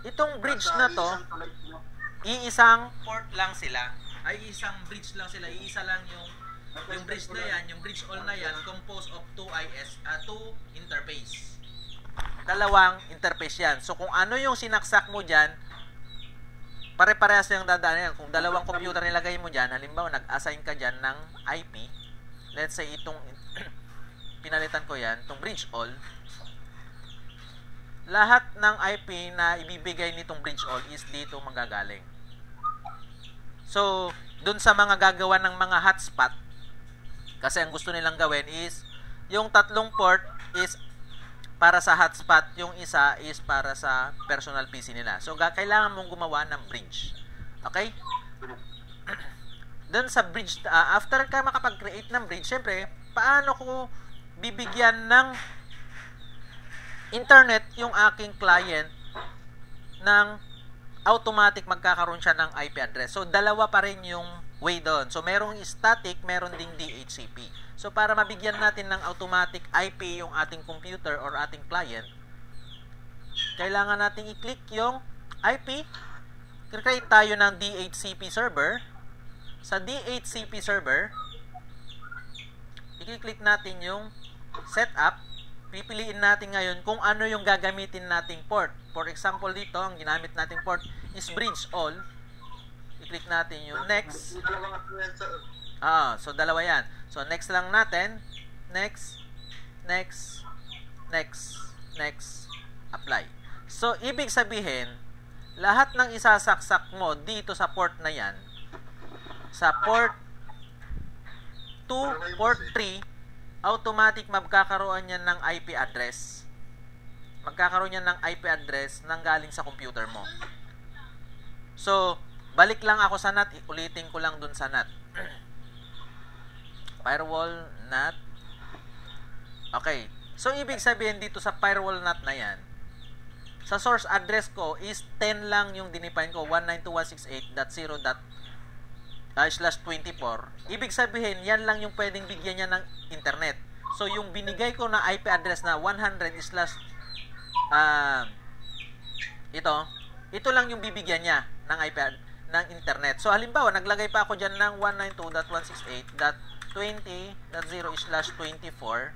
itong bridge na to, iisang port lang sila. Ay, isang bridge lang sila. Iisa lang yung bridge na yan, yung bridge all na yan, composed of two interface. Dalawang interface yan. So, kung ano yung sinaksak mo dyan, pare-parehas yung dadaan yan. Kung dalawang computer nilagay mo dyan, halimbawa, nag-assign ka dyan ng IP, let's say, itong, pinalitan ko yan, itong bridge all, lahat ng IP na ibibigay nitong bridge all is dito manggagaling. So, dun sa mga gagawa ng mga hotspot, kasi ang gusto nilang gawin is, yung tatlong port is para sa hotspot, yung isa is para sa personal PC nila. So, kailangan mong gumawa ng bridge. Okay? Dun sa bridge, after ka makapag-create ng bridge, syempre, paano ko bibigyan ng internet yung aking client ng automatic magkakaroon siya ng IP address. So, dalawa pa rin yung way doon. So, merong static, meron ding DHCP. So, para mabigyan natin ng automatic IP yung ating computer or ating client, kailangan natin i-click yung IP. Create tayo ng DHCP server. Sa DHCP server, i-click natin yung setup. Pipiliin natin ngayon kung ano yung gagamitin nating port. For example, dito, ang ginamit nating port is bridge all. I-click natin yung next. So dalawa yan. So next lang natin. Next, next, next, next, apply. So ibig sabihin, lahat ng isasaksak mo dito sa port na yan, sa port 2, port 3, automatic magkakaroon yan ng IP address. Magkakaroon yan ng IP address nang galing sa computer mo. So, balik lang ako sa NAT, ulitin ko lang dun sa NAT. Firewall NAT Okay. So, ibig sabihin dito sa firewall NAT na yan, sa source address ko is 10 lang yung dinefine ko, 192.168.0./24. Ibig sabihin, yan lang yung pwedeng bigyan niya ng internet. So, yung binigay ko na IP address na 100 ito lang yung bibigyan niya ng IP ng internet. So, halimbawa, naglagay pa ako dyan ng 192.168.20.0/24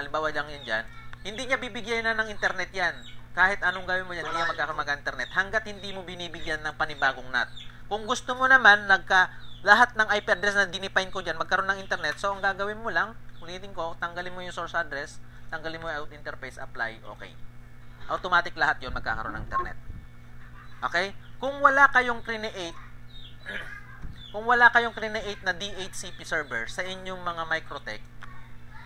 halimbawa lang yun dyan, hindi niya bibigyan na ng internet yan. Kahit anong gawin mo yan, hindi niya magkakaroon mag-internet hanggat hindi mo binibigyan ng panibagong NAT. Kung gusto mo naman, lahat ng IP address na dinefine ko dyan, magkaroon ng internet, so ang gagawin mo lang, ulitin ko, tanggalin mo yung source address, tanggalin mo yung out interface, apply, okay. Automatic lahat yun magkakaroon ng internet. Okay? Kung wala kayong create na DHCP server sa inyong mga Microtech,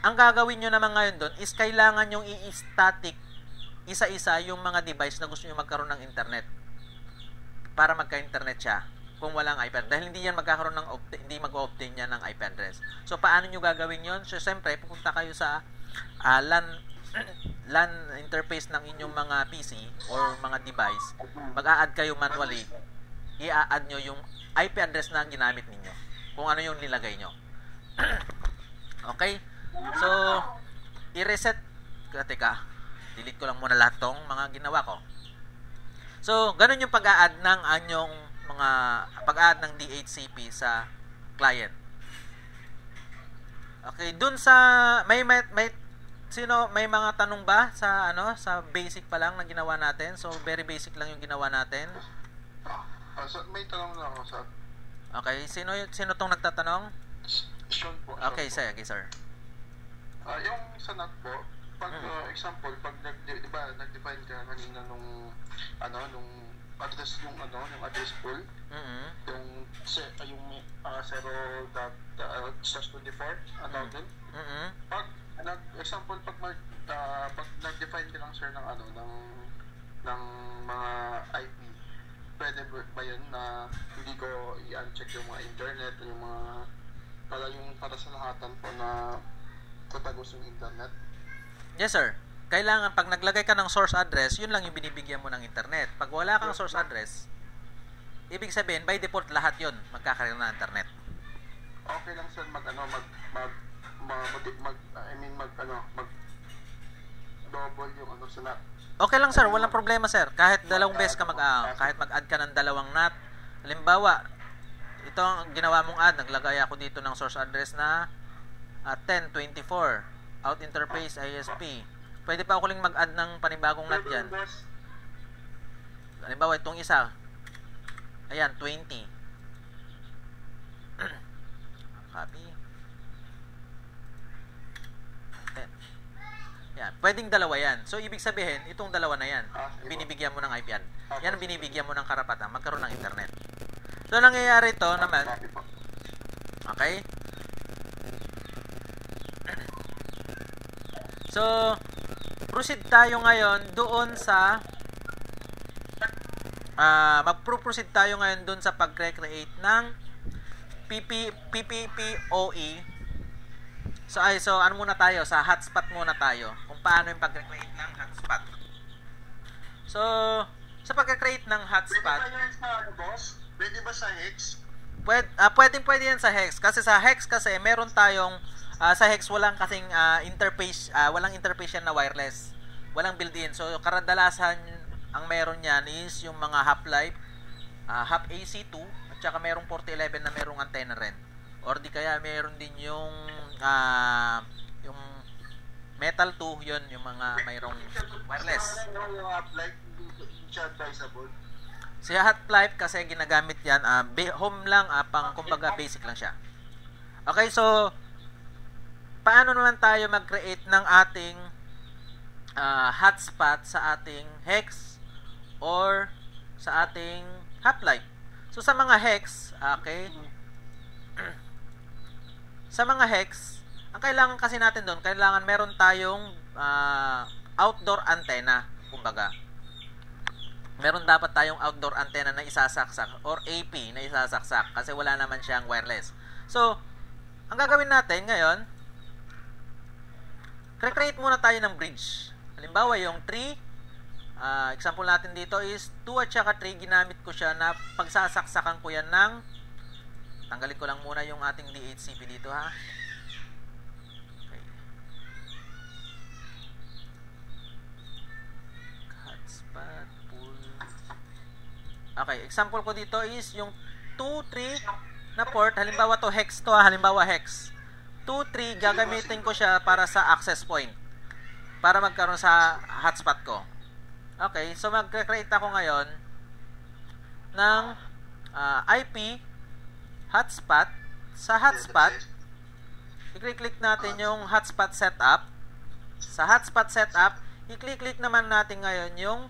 ang gagawin nyo naman ngayon doon is kailangan yung i-static isa-isa yung mga device na gusto nyo magkaroon ng internet para magka-internet siya kung walang IP address. Dahil hindi yan magkakaroon ng hindi mag-obtain yan ng IP address. So, paano nyo gagawin yon? So, siyempre, pupunta kayo sa LAN interface ng inyong mga PC or mga device. Mag-a-add kayo manually. I-a-add nyo yung IP address na ginamit ninyo. Kung ano yung nilagay nyo. Okay? So, i-reset. Teka, delete ko lang muna lahat tong mga ginawa ko. So, ganun yung pag-a-add ng pag-a-add ng DHCP sa client. Okay, dun sa may mga tanong ba sa sa basic pa lang na ginawa natin? So, very basic lang yung ginawa natin. So, may tanong lang ako, sir. Okay, sino tong nagtatanong? Sean po. Okay, sige, sir. Yung sa NAT po, pag example, pag nag-define ka kanina nung address yung address pool, yung 0./24 pag example pag nag-define ka lang sir ng ng mga IP, pwede ba yun na hindi ko i-uncheck yung mga internet, yung mga para sa lahatan po na tatagos yung internet? Yes, sir. Kailangan, pag naglagay ka ng source address, yun lang yung binibigyan mo ng internet. Pag wala kang source address, ibig sabihin, by default, lahat yun magkakaroon ng internet. Okay lang, sir, double yung sa NAT. Okay lang, sir. Walang problema, sir. Kahit dalawang beses ka kahit mag-add ka ng dalawang NAT. Halimbawa, ito ang ginawa mong add. Naglagay ako dito ng source address na 1024 out interface ISP. Pwede pa ako lang mag-add ng panibagong NAT dyan. Halimbawa, itong isa. Ayan, 20. Copy. Yan. Pwedeng dalawa yan. So, ibig sabihin, itong dalawa na yan, binibigyan mo ng IP address. Yan ang binibigyan mo ng karapatan magkaroon ng internet. So, nangyayari ito naman. Okay? So, proceed tayo ngayon doon sa mag-proceed tayo ngayon doon sa pag-create ng PPPoE. So ano muna tayo? Sa hotspot muna tayo. Kung paano yung pag-create ng hotspot. So, sa pag-create ng hotspot, pwede ba yan sa boss? Pwede ba sa Hex? Pwede yan sa Hex. Kasi sa Hex meron tayong sa Hex walang kasing interface, walang interface yan na wireless. Walang built-in. So, kadalasan ang meron yan is yung mga half-life, half AC2, at saka merong 4011 na merong antenna rin. Or di kaya meron din yung Metal 2, yun, yung mga mayroong wireless. Yung half-life, hindi siya advisable. Si half-life kasi ginagamit yan, home lang, kumbaga basic lang siya. Okay, so, paano naman tayo mag-create ng ating hotspot sa ating Hex or sa ating half-life? So, sa mga Hex, okay, sa mga Hex, ang kailangan kasi natin doon, kailangan meron tayong outdoor antenna, kumbaga. Meron dapat tayong outdoor antenna na isasaksak or AP na isasaksak kasi wala naman siyang wireless. So, ang gagawin natin ngayon, create muna tayo ng bridge. Halimbawa, yung 3, example natin dito is 2 at saka 3, ginamit ko siya na pagsasaksakan ko yan ng, tanggalin ko lang muna yung ating DHCP dito ha. Okay. Hotspot, pull. Okay, example ko dito is yung 2, 3 na port, halimbawa to hex to ha, halimbawa hex. 2, 3, gagamitin ko siya para sa access point. Para magkaroon sa hotspot ko. Okay, so mag-create ako ngayon ng IP hotspot. Sa hotspot, i-click natin yung hotspot setup. Sa hotspot setup, i-click naman natin ngayon yung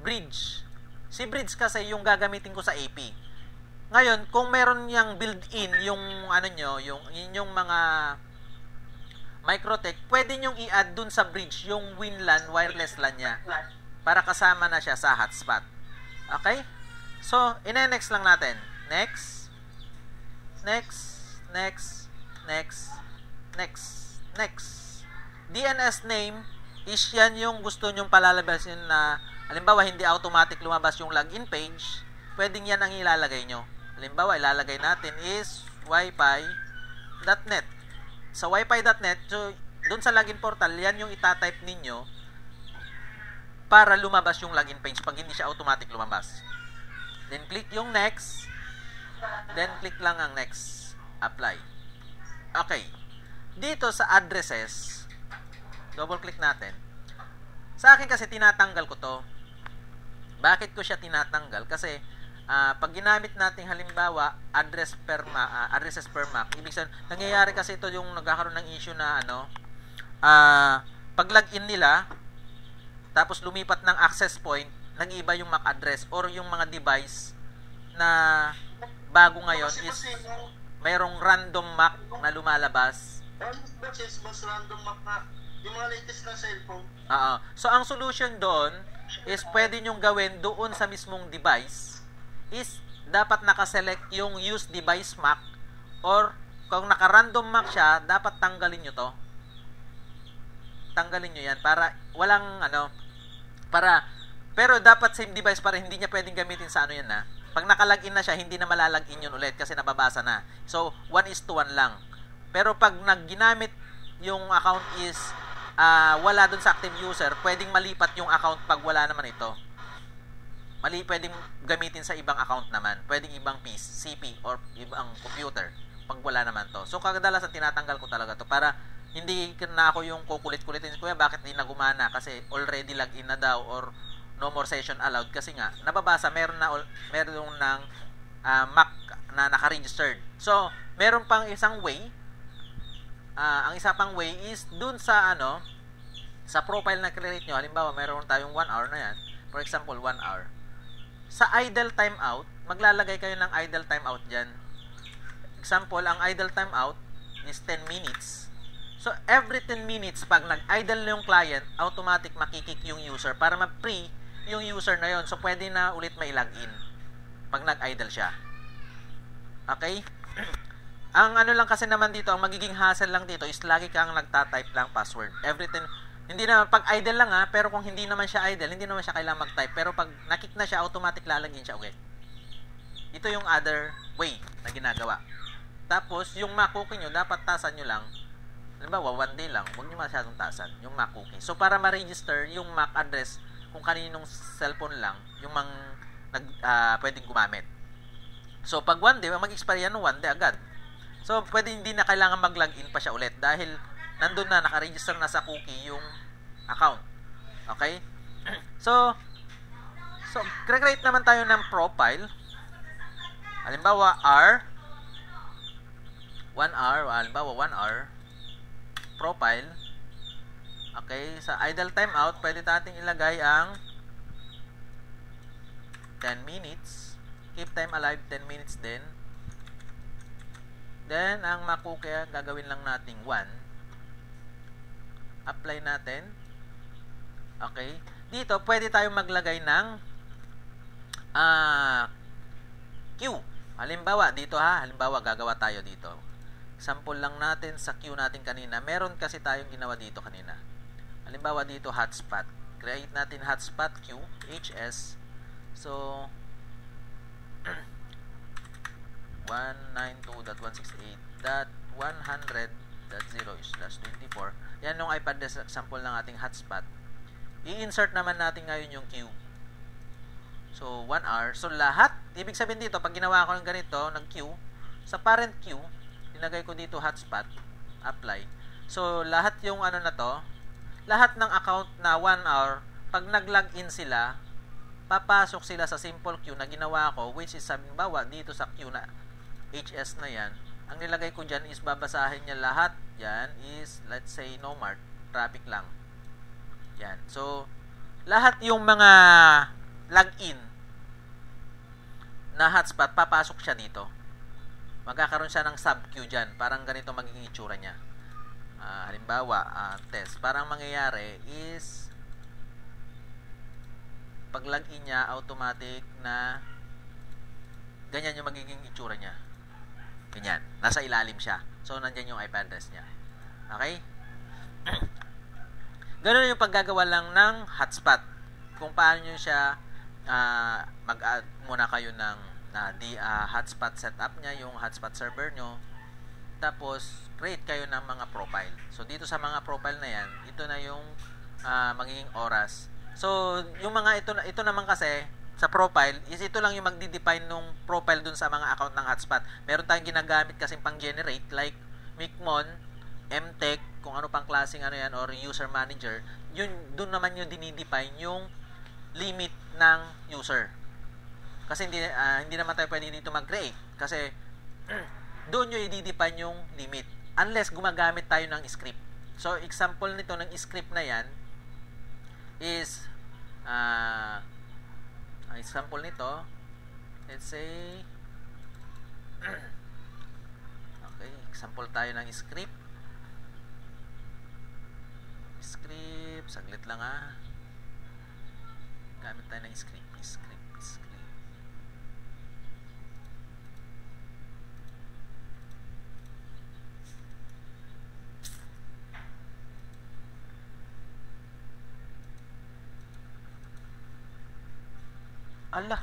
bridge. Si bridge kasi yung gagamitin ko sa AP. Ngayon, kung meron niyang built-in yung ano nyo, yung mga Microtech, pwede nyong i-add dun sa bridge yung WinLAN, wireless LAN niya para kasama na siya sa hotspot. Okay? So, ine-next lang natin. Next. Next. Next. Next. Next. Next. DNS name is yan yung gusto nyong palalabasin na halimbawa hindi automatic lumabas yung login page, pwedeng yan ang ilalagay nyo. Halimbawa, ilalagay natin is wifi.net. Sa wifi.net, so, dun sa login portal, yan yung itatype ninyo para lumabas yung login page pag hindi siya automatic lumabas. Then, click yung next. Then, click lang ang next. Apply. Okay. Dito sa addresses, double click natin. Sa akin kasi, tinatanggal ko to. Bakit ko siya tinatanggal? Kasi, pag ginamit natin halimbawa addresses per MAC, ibig sabihin nangyayari kasi ito yung nagkakaroon ng issue na pag login nila tapos lumipat ng access point, nag-iba yung MAC address or yung mga device na bago ngayon is mayroong random MAC na lumalabas. Random MAC na yung mga latest na cellphone. So ang solution doon is pwede nyong gawin doon sa mismong device is dapat nakaselect yung use device MAC or kung naka-random MAC siya, dapat tanggalin nyo to. Tanggalin nyo yan para walang pero dapat same device para hindi niya pwedeng gamitin sa yan na. Pag naka-login na siya, hindi na malalagin yun ulit kasi nababasa na. So, 1:1 lang. Pero pag nagginamit yung account is wala dun sa active user, pwedeng malipat yung account pag wala naman ito. Pwedeng gamitin sa ibang account naman. Pwedeng ibang CP or ibang computer pag wala naman to. So, kadalasan tinatanggal ko talaga to para hindi na ako yung kukulit-kulitin. Kuya, bakit hindi na gumana? Kasi already login na daw or no more session allowed. Kasi nga, nababasa, meron ng MAC na naka-registered. So, meron pang isang way. Ang isa pang way is dun sa sa profile na create nyo. Halimbawa, meron tayong 1 hour na yan. For example, 1 hour. Sa idle timeout, maglalagay kayo ng idle timeout dyan. Example, ang idle timeout is 10 minutes. So, every 10 minutes, pag nag-idle yung client, automatic makikik yung user para ma-free yung user na yon. So, pwede na ulit may login pag nag-idle siya. Okay? Ang lang kasi naman dito, ang magiging hassle lang dito is lagi kang nagta-type lang password. Everything. Hindi na, pag idle lang pero kung hindi naman siya idle, hindi naman siya kailangan mag-type. Pero pag nakik na siya, automatic lalagin siya ulit. Ito yung other way na ginagawa. Tapos, yung MAC cookie nyo, dapat tasan nyo lang. Halimbawa, 1 day lang. Huwag nyo masyadong tasan yung MAC cookie. So, para ma-register yung MAC address, kung kaninong cellphone lang, yung pwedeng gumamit. So, pag 1 day, mag-expire yan ng 1 day agad. So, pwede hindi na kailangan mag-login pa siya ulit dahil nandun na, naka-register na sa cookie yung account. Okay? So create naman tayo ng profile. Halimbawa, 1 hour, profile. Okay? Sa idle timeout, pwede natin ilagay ang 10 minutes. Keep time alive, 10 minutes din. Then, ang MAC-cookie, gagawin lang nating 1. Apply natin. Okay. Dito, pwede tayong maglagay ng queue. Halimbawa, dito halimbawa, gagawa tayo dito. Example lang natin sa queue natin kanina. Meron kasi tayong ginawa dito kanina. Halimbawa dito, hotspot. Create natin hotspot queue, HS. So, 192.168.100.0/24. Yan yung IP address sample ng ating hotspot. I-insert naman natin ngayon yung queue. So, 1 hour. So, lahat, ibig sabihin dito, pag ginawa ko ng ganito, nag-queue, sa parent queue, ilagay ko dito hotspot, apply. So, lahat yung ano na to, lahat ng account na 1 hour, pag nag-login sila, papasok sila sa simple queue na ginawa ko, which is halimbawa dito sa queue na HS na yan. Ang nilagay ko dyan is babasahin niya lahat. Yan is, let's say, no mart, traffic lang. Yan. So, lahat yung mga login na hotspot, papasok siya dito. Magkakaroon siya ng sub-queue dyan. Parang ganito magiging itsura niya. Halimbawa, test. Parang mangyayari is pag login niya, automatic na ganyan yung magiging itsura niya. Ganyan. Nasa ilalim siya. So, nandyan yung IP address niya. Okay? Ganun yung paggagawa lang ng hotspot. Kung paano nyo siya mag-add muna kayo ng hotspot setup niya, yung hotspot server nyo. Tapos, create kayo ng mga profile. So, dito sa mga profile na yan, ito na yung magiging oras. So, yung mga ito naman kasi, sa profile, is ito lang yung magdi-define nung profile dun sa mga account ng hotspot. Meron tayong ginagamit kasing pang-generate, like Micmon, MTech, kung ano pang klaseng ano yan, or user manager. Yun, dun naman yung dinidefine yung limit ng user. Kasi hindi naman tayo pwede dito mag-create. Kasi, doon nyo i-define yung limit. Unless gumagamit tayo ng script. So, example nito ng script na yan is, ang example nito, let's say, okay, example tayo ng script. Saglit lang gamit tayo ng script. Allah.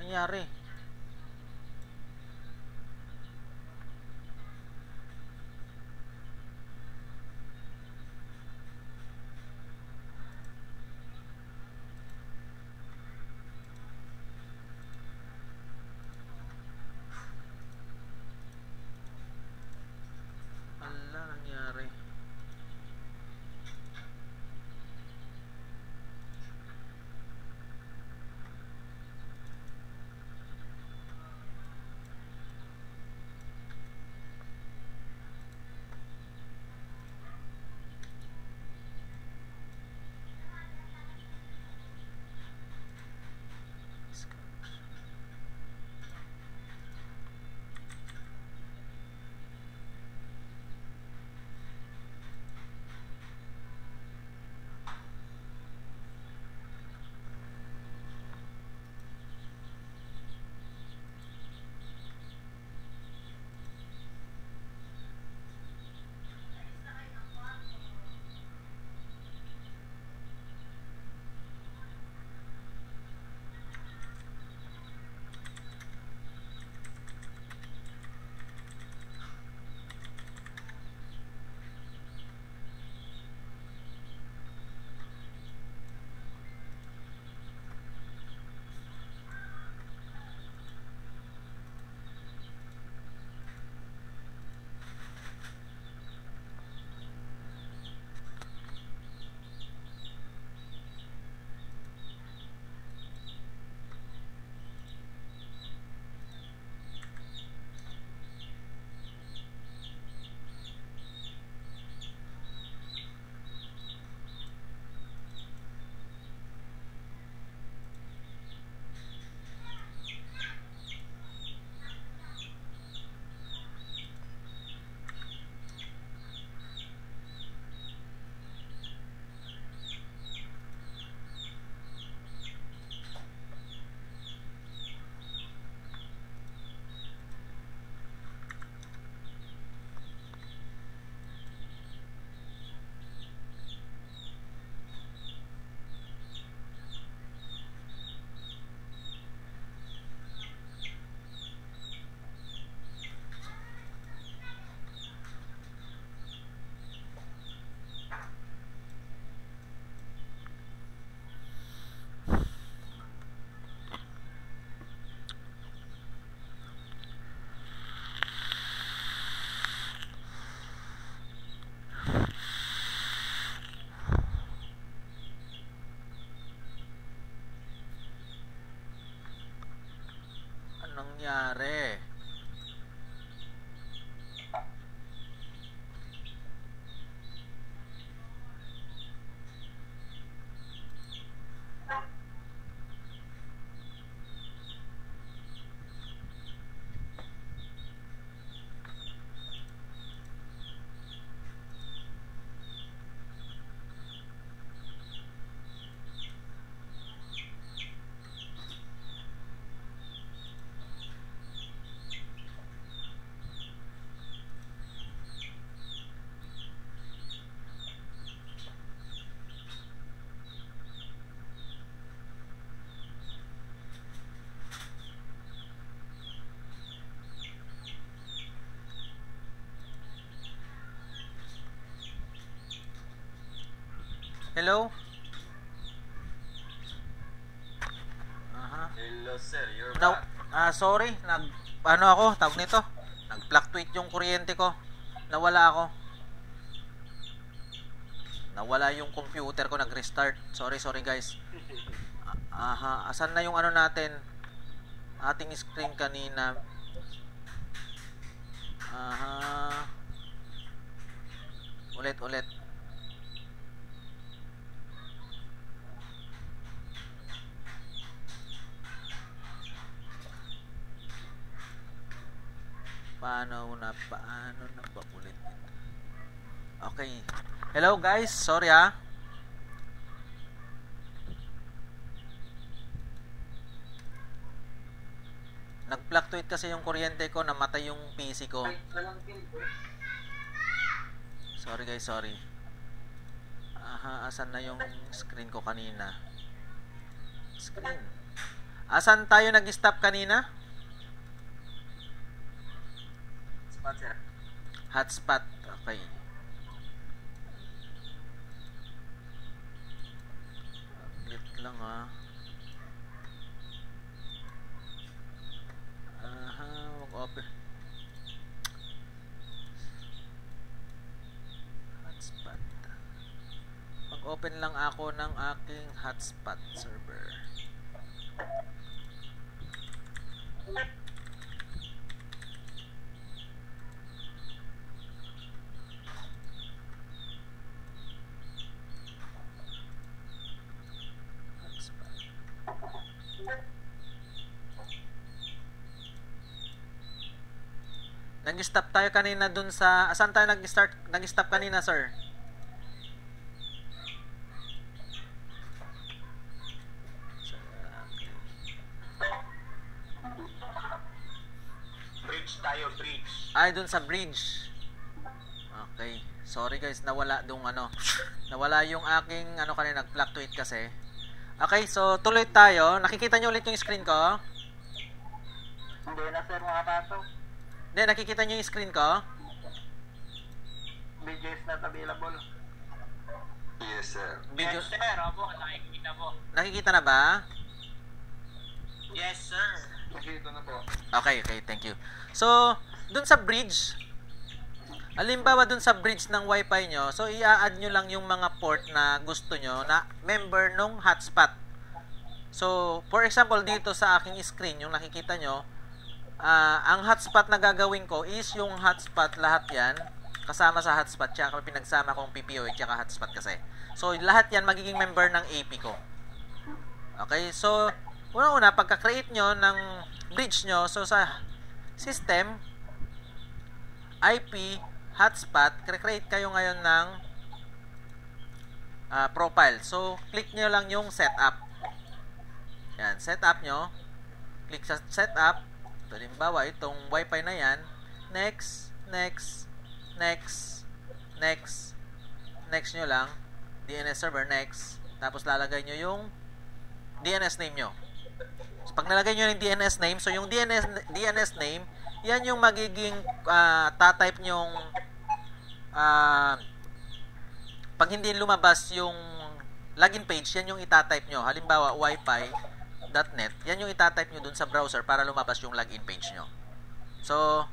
Anyari? nangyari? Hello? Aha. Hello sir, you're No, back. sorry, ano ako, tawag nito? Nag-fluctuate yung kuryente ko. Nawala ako. Nawala yung computer ko, nag-restart. Sorry guys. Aha, asan na yung ano natin? Ating screen kanina. Aha. Ulit. Paano na ba ulit ito? Okay. Hello guys, sorry ah. Nag-fluctuate kasi yung kuryente ko, namatay yung PC ko. Sorry guys, sorry. Aha, asan na yung screen ko kanina? Screen. Asan tayo nag-stop kanina? Spot sir. Hotspot. Okay. Ulit lang ah. Aha, mag-open. Hotspot. Mag-open lang ako ng aking hotspot server. Nag-stop tayo kanina dun sa... Saan tayo nag-stop kanina, sir? Bridge tayo, bridge. Ay, dun sa bridge. Okay. Sorry guys, nawala dung ano. Nawala yung aking ano kanina, nag-fluctuate kasi. Okay, so tuloy tayo. Nakikita nyo ulit yung screen ko? Hindi na sir makapasok. Hindi, nakikita nyo yung screen ko? Video is not available. Yes sir. Video... Yes sir, opo, nakikita po. Nakikita na ba? Yes sir. Nakita na po. Okay, thank you. So, dun sa bridge, halimbawa dun sa bridge ng wifi nyo, so i-add nyo lang yung mga port na gusto nyo na member nung hotspot. So, for example, dito sa aking screen, yung nakikita nyo, ang hotspot na gagawin ko is yung hotspot, lahat yan, kasama sa hotspot, tsaka pinagsama kong PPO, tsaka hotspot kasi. So, lahat yan magiging member ng AP ko. Okay, so, una-una, pagka-create nyo ng bridge nyo, so sa system, IP, hotspot, create kayo ngayon ng profile. So, click nyo lang yung setup. Yan, setup nyo. Click sa setup. Halimbawa, itong wifi na yan. Next nyo lang. DNS server, next. Tapos lalagay nyo yung DNS name nyo. So, pag nalagay nyo yung DNS name, so yung DNS name, yan yung magiging tatype nyong pag hindi lumabas yung login page, yan yung itatype nyo. Halimbawa, wifi.net, yan yung itatype nyo dun sa browser para lumabas yung login page nyo. So,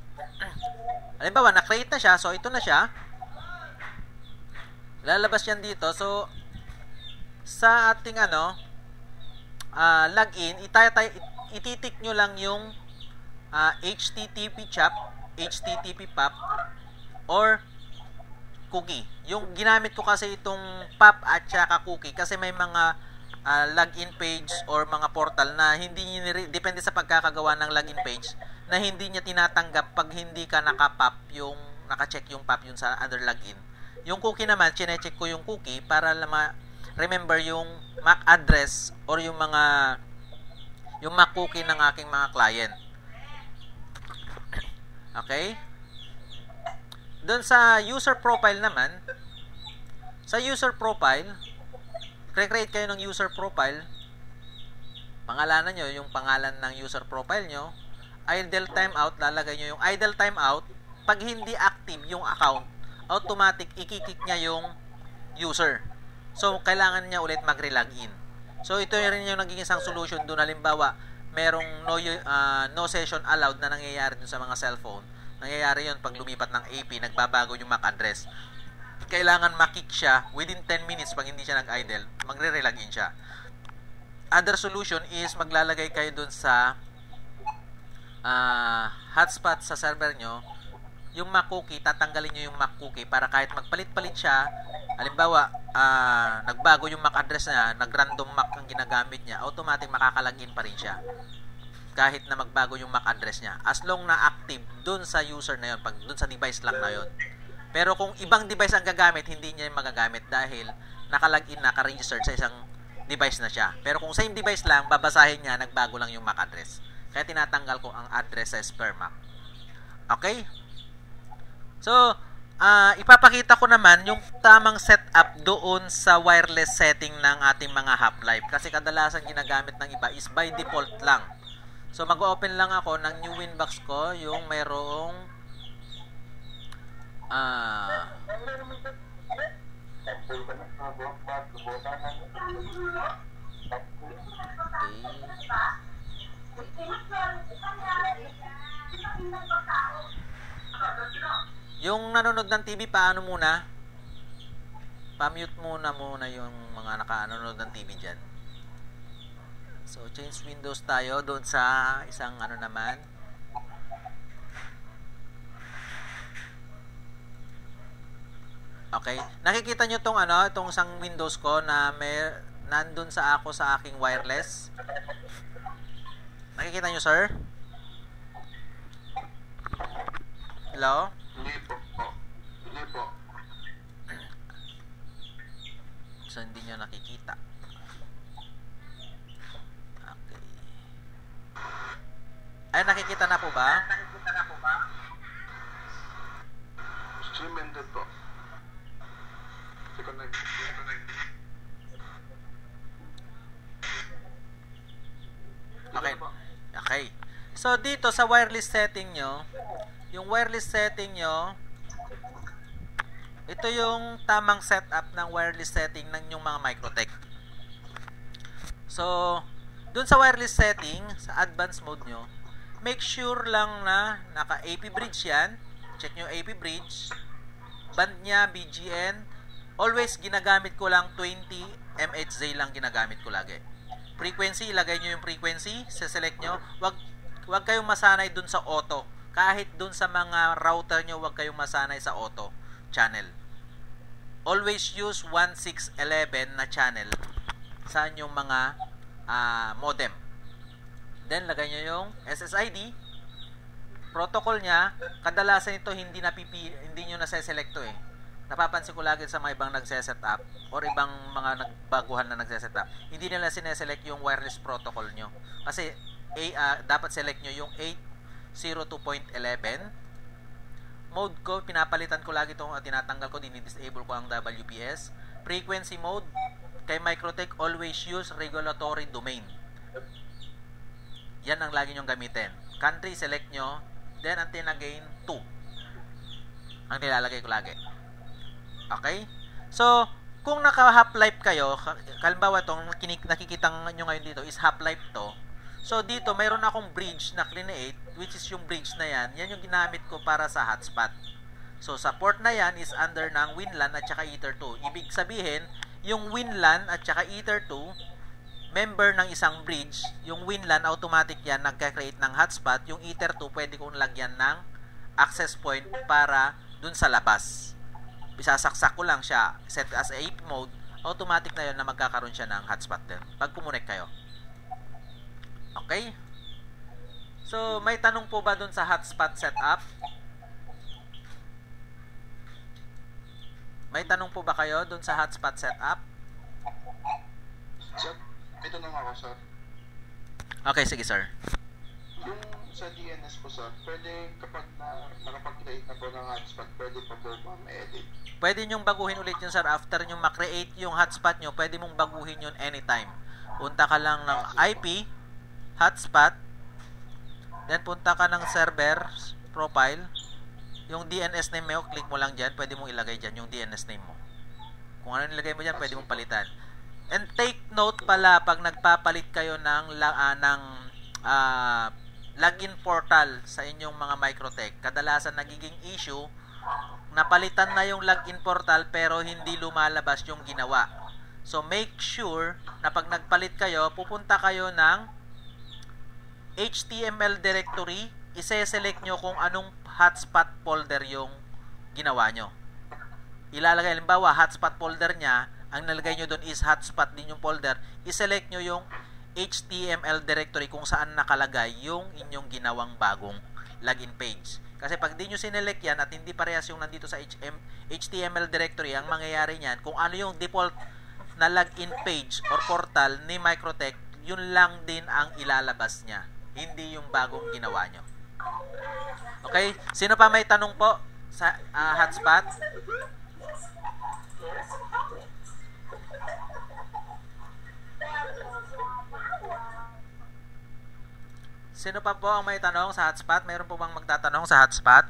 halimbawa, na-create na siya. So, ito na siya. Lalabas yan dito. So, sa ating login, ititik nyo lang yung HTTP chop, HTTP pop, or cookie. Yung ginamit ko kasi itong pop at saka cookie kasi may mga login page or mga portal na hindi depende sa pagkakagawa ng login page na hindi niya tinatanggap pag hindi ka naka-check yung pop yun sa other login. Yung cookie naman, chine-check ko yung cookie para remember yung MAC address or yung MAC cookie ng aking mga client. Okay? Doon sa user profile naman, sa user profile, create kayo ng user profile, pangalanan nyo yung pangalan ng user profile nyo, idle timeout, lalagay nyo yung idle timeout. Pag hindi active yung account, automatic ikikik niya yung user. So, kailangan niya ulit mag-relogin. So, ito rin yung naging isang solution doon. Halimbawa, merong no session allowed na nangyayari dun sa mga cellphone. Nangyayari yun pag lumipat ng AP, nagbabago yung MAC address. Kailangan makick siya within 10 minutes pag hindi siya nag-idle, magre-relogin siya. Other solution is maglalagay kayo dun sa hotspot sa server nyo. Yung MAC cookie, tatanggalin nyo yung MAC cookie para kahit magpalit-palit siya, halimbawa, nagbago yung MAC address niya, nag-random MAC ang ginagamit niya, automatic makakalagin pa rin siya. Kahit na magbago yung MAC address niya. As long na active dun sa user na yun, pag dun sa device lang na yun. Pero kung ibang device ang gagamit, hindi niya magagamit dahil nakalagin, naka-registered sa isang device na siya. Pero kung same device lang, babasahin niya, nagbago lang yung MAC address. Kaya tinatanggal ko ang address sa per MAC. Okay? So, ipapakita ko naman yung tamang setup doon sa wireless setting ng ating mga Half-Life. Kasi kadalasan ginagamit ng iba is by default lang. So, mag-open lang ako ng new Winbox ko, yung mayroong yung nanonood ng TV, paano muna? Pa-mute muna yung mga nanonood ng TV dyan. So, change Windows tayo doon sa isang naman. Okay. Nakikita nyo itong isang Windows ko na nandun sa aking wireless. Nakikita nyo, sir? Hello? Hindi po. So, hindi nyo nakikita. Okay. Ay, nakikita na po ba? Stream ended po. Connect. Okay. So, dito sa wireless setting nyo, yung wireless setting nyo, ito yung tamang setup ng wireless setting ng yung mga Microtech. So, dun sa wireless setting, sa advanced mode nyo, make sure lang na naka-AP bridge yan. Check nyo AP bridge. Band niya, BGN. Always ginagamit ko lang 20 MHz lang ginagamit ko lagi. Frequency, ilagay nyo yung frequency, select nyo. Wag kayong masanay dun sa auto. Kahit dun sa mga router nyo, wag kayong masanay sa auto channel. Always use 1611 na channel sa inyong mga modem. Then, lagay nyo yung SSID. Protocol nya, kadalasan ito hindi nyo nase-select to eh. Napapansin ko lagi sa mga ibang nagse-set up or ibang mga nagbaguhan na nagse-set up, hindi nila sineselect yung wireless protocol nyo. Kasi dapat select nyo yung 802.11. Mode ko, pinapalitan ko lagi itong tinatanggal ko, dinidisable ko ang WPS. Frequency mode, kay Microtech, always use regulatory domain. Yan ang lagi nyong gamitin. Country, select nyo, then antenna gain 2. Ang nilalagay ko lagi. Okay? So, kung naka-Half-Life kayo, halimbawa itong nakikita nyo ngayon dito is Half-Life to. So, dito, mayroon akong bridge na create, which is yung bridge na yan. Yan yung ginamit ko para sa hotspot. So, sa port na yan is under ng WinLAN at saka Ether 2. Ibig sabihin, yung WinLAN at saka Ether 2, member ng isang bridge, yung WinLAN automatic yan nagka-create ng hotspot, yung Ether 2 pwede kong lagyan ng access point para dun sa labas. Isasaksak ko lang siya, set as AP mode, automatic na yun na magkakaroon siya ng hotspot din pag kumunik kayo. Okay? So, may tanong po ba dun sa hotspot setup? May tanong po ba kayo dun sa hotspot setup? Sir, may tanong ako, sir. Okay, sige sir. Yung sa DNS po, sir, pwede kapag nakapag-create na po ng hotspot, pwede pa po ma-edit? Pwede nyong baguhin ulit yun sir. After nyong makreate yung hotspot nyo, pwede mong baguhin yun anytime. Punta ka lang ng IP, hotspot, then punta ka ng server profile. Yung DNS name mo, click mo lang dyan, pwede mong ilagay dyan yung DNS name mo. Kung ano nilagay mo dyan, pwede mong palitan. And take note pala, pag nagpapalit kayo ng login portal sa inyong mga Microtech, kadalasan nagiging issue, napalitan na yung login portal pero hindi lumalabas yung ginawa. So make sure na pag nagpalit kayo, pupunta kayo ng HTML directory, ise-select nyo kung anong hotspot folder yung ginawa nyo. Ilalagay, halimbawa, hotspot folder nya, ang nalagay nyo doon is hotspot din yung folder, iselect nyo yung HTML directory kung saan nakalagay yung inyong ginawang bagong login page. Kasi pag di nyo sinelect yan at hindi parehas yung nandito sa HTML directory, ang mangyayari niyan, kung ano yung default na login page or portal ni Microtech, yun lang din ang ilalabas niya, hindi yung bagong ginawa nyo. Okay? Sino pa may tanong po sa hotspot? Sino pa po ang may tanong sa hotspot? Mayroon po bang magtatanong sa hotspot?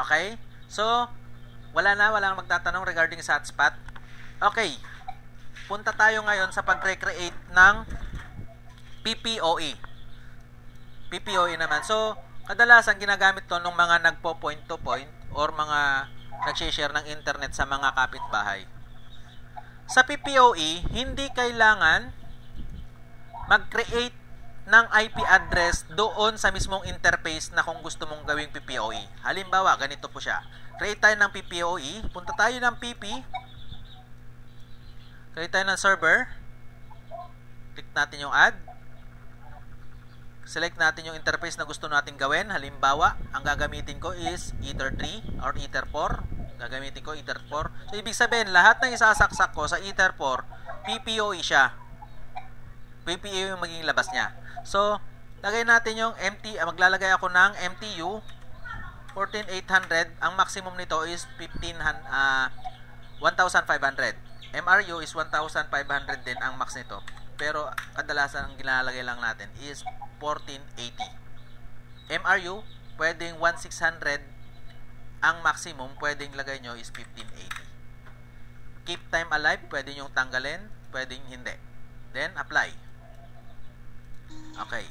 Okay? So, walang magtatanong regarding sa hotspot. Okay. Punta tayo ngayon sa pag-recreate ng PPOE. PPOE naman. So, kadalasan ginagamit to ng mga nagpo-point to point or mga nag-share ng internet sa mga kapitbahay. Sa PPOE, hindi kailangan mag-create ng IP address doon sa mismong interface na kung gusto mong gawing PPOE. Halimbawa, ganito po siya. Create tayo ng PPOE. Punta tayo ng PP. Create tayo ng server. Click natin yung add. Select natin yung interface na gusto natin gawin. Halimbawa, ang gagamitin ko is Ether 3 or Ether 4. Gagamitin ko Ether 4. So, ibig sabihin, lahat ng isasaksak ko sa Ether 4, PPOE siya. PPOE yung magiging labas niya. So, lagay natin yung maglalagay ako ng MTU 14800. Ang maximum nito is 1500, 1500. MRU is 1500 din ang max nito. Pero kadalasan ang ginalagay lang natin is 1480. MRU, pwedeng 1600. Ang maximum pwedeng lagay nyo is 1580. Keep time alive, pwede nyo tanggalin, pwedeng hindi. Then, apply. Okay.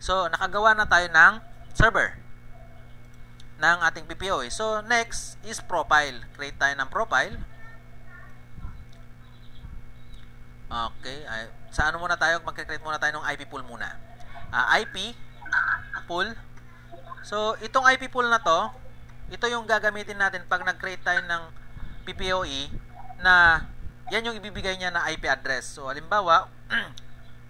So, nakagawa na tayo ng server ng ating PPOE. So, next is profile. Create tayo ng profile. Okay. Sa ano muna tayo? Mag-create muna tayo ng IP pool muna. IP pool. So, itong IP pool na to, ito yung gagamitin natin pag nag-create tayo ng PPOE na yan yung ibibigay niya na IP address. So, halimbawa,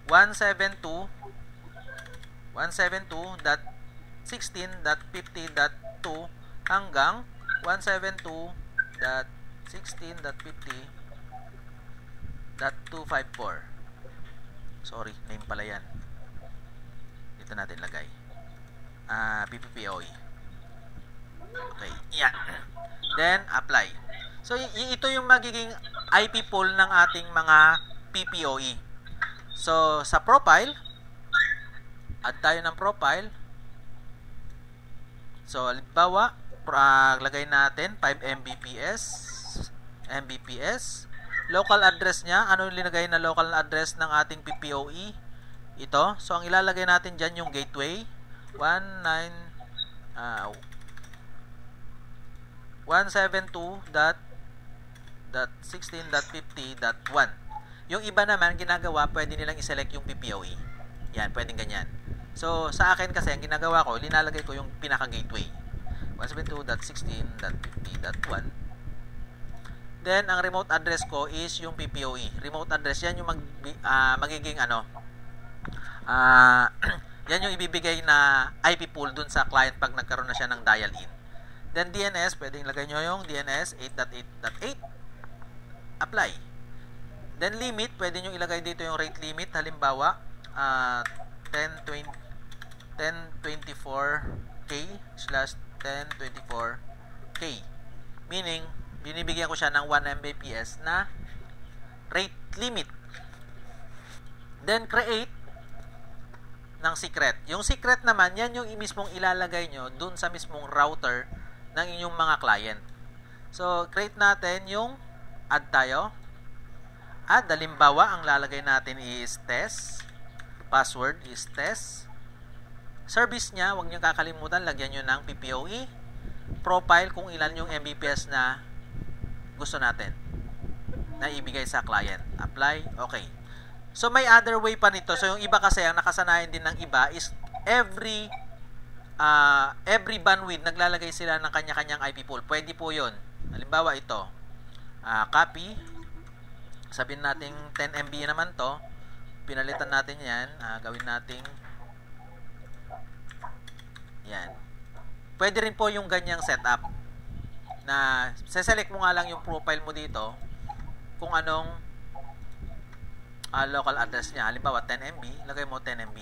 172.16.50.2 hanggang 172.16.50.254. Sorry, name pala yan. Dito natin lagay. PPPoE. Okay, yan. Then, apply. So, ito yung magiging IP pool ng ating mga PPOE. So, sa profile, add tayo ng profile. So, halimbawa, lagay natin 5 Mbps. Local address niya, ano yung linagay na local address ng ating PPOE? Ito. So, ang ilalagay natin dyan yung gateway. 172.16.50.1. Yung iba naman, ginagawa, pwede nilang iselect yung PPOE. Yan, pwedeng ganyan. So, sa akin kasi, ang ginagawa ko, linalagay ko yung pinaka-gateway. 172.16.50.1. Then, ang remote address ko is yung PPOE. Remote address, yan yung magiging yan yung ibibigay na IP pool dun sa client pag nagkaroon na siya ng dial-in. Then, DNS, pwedeng lagay nyo yung DNS 8.8.8. Apply. Then, limit, pwede nyo ilagay dito yung rate limit. Halimbawa, 1024K/1024K. Meaning, binibigyan ko siya ng 1 Mbps na rate limit. Then, create ng secret. Yung secret naman, yan yung mismong ilalagay nyo dun sa mismong router ng inyong mga client. So, create natin yung add tayo. Add, halimbawa, ang lalagay natin is test. Password is test. Service niya, huwag nyo kakalimutan, lagyan nyo ng PPOE. Profile, kung ilan yung Mbps na gusto natin na ibigay sa client. Apply, okay. So, may other way pa nito. So, yung iba kasi, ang nakasanayan din ng iba is every bandwidth, naglalagay sila ng kanya-kanyang IP pool. Pwede po yun. Halimbawa, ito. Copy. Sabihin natin 10 MB naman to. Pinalitan natin yan. Gawin natin yan. Pwede rin po yung ganyang setup na seselect mo nga lang yung profile mo dito kung anong local address niya. Halimbawa 10 MB, lagay mo 10 MB.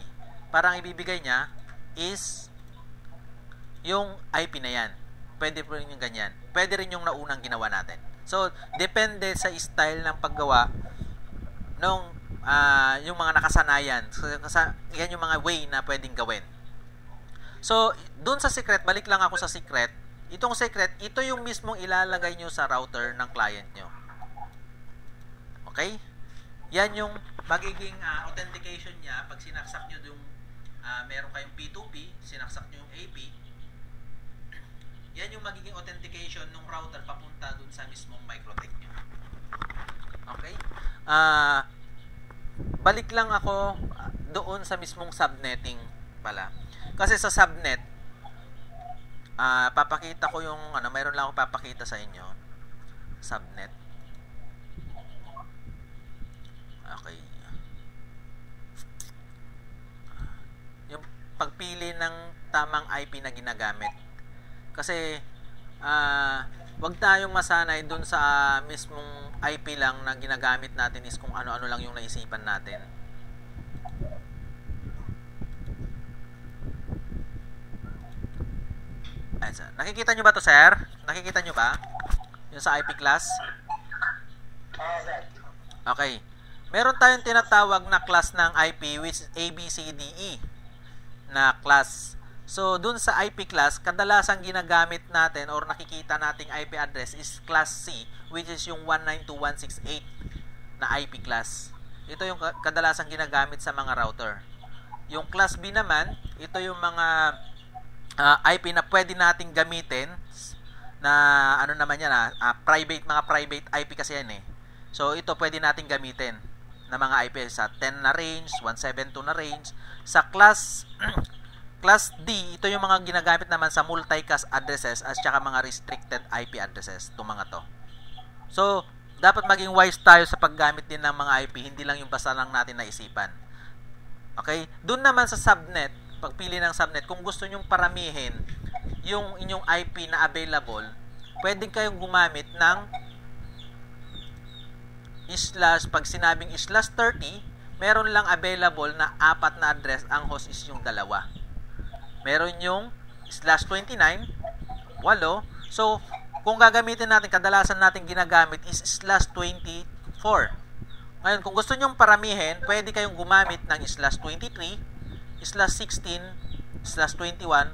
Parang ibibigay niya is yung IP na yan. Pwede po rin yung ganyan. Pwede rin yung naunang ginawa natin. So, depende sa style ng paggawa nung yung mga nakasanayan. So, yan yung mga way na pwedeng gawin. So, dun sa secret, balik lang ako sa secret. Itong secret, ito yung mismong ilalagay nyo sa router ng client nyo. Okay? Yan yung magiging authentication niya pag sinaksak nyo yung meron kayong P2P, sinaksak nyo yung AP. Yan yung magiging authentication ng router papunta dun sa mismong MikroTik nyo. Okay? Balik lang ako doon sa mismong subnetting pala. Kasi sa subnet, papakita ko yung, mayroon lang ako papakita sa inyo. Subnet. Okay. Yung pagpili ng tamang IP na ginagamit. Kasi, wag tayong masanay dun sa mismong IP lang na ginagamit natin is kung ano-ano lang yung naisipan natin. Ay, sir. Nakikita nyo ba to, sir? Nakikita nyo ba? Yung sa IP class? Okay. Meron tayong tinatawag na class ng IP which is ABCDE na class. So, dun sa IP class, kadalasang ginagamit natin or nakikita nating IP address is class C, which is yung 192.168 na IP class. Ito yung kadalasang ginagamit sa mga router. Yung class B naman, ito yung mga IP na pwede nating gamitin na ano naman yan, mga private IP kasi yan eh. So, ito pwede nating gamitin na mga IP sa 10 na range, 172 na range. Sa class D, ito yung mga ginagamit naman sa multicast addresses at saka mga restricted IP addresses, itong mga to. So, dapat maging wise tayo sa paggamit din ng mga IP, hindi lang yung basta lang natin naisipan. Okay? Doon naman sa subnet, pagpili ng subnet, kung gusto nyong paramihin yung inyong IP na available, pwedeng kayong gumamit ng pag sinabing /30, meron lang available na 4 na address, ang host is yung 2. Meron yung /29, 8. So, kung gagamitin natin, kadalasan natin ginagamit is /24. Ngayon, kung gusto nyong paramihin, pwede kayong gumamit ng /23, /16, /21,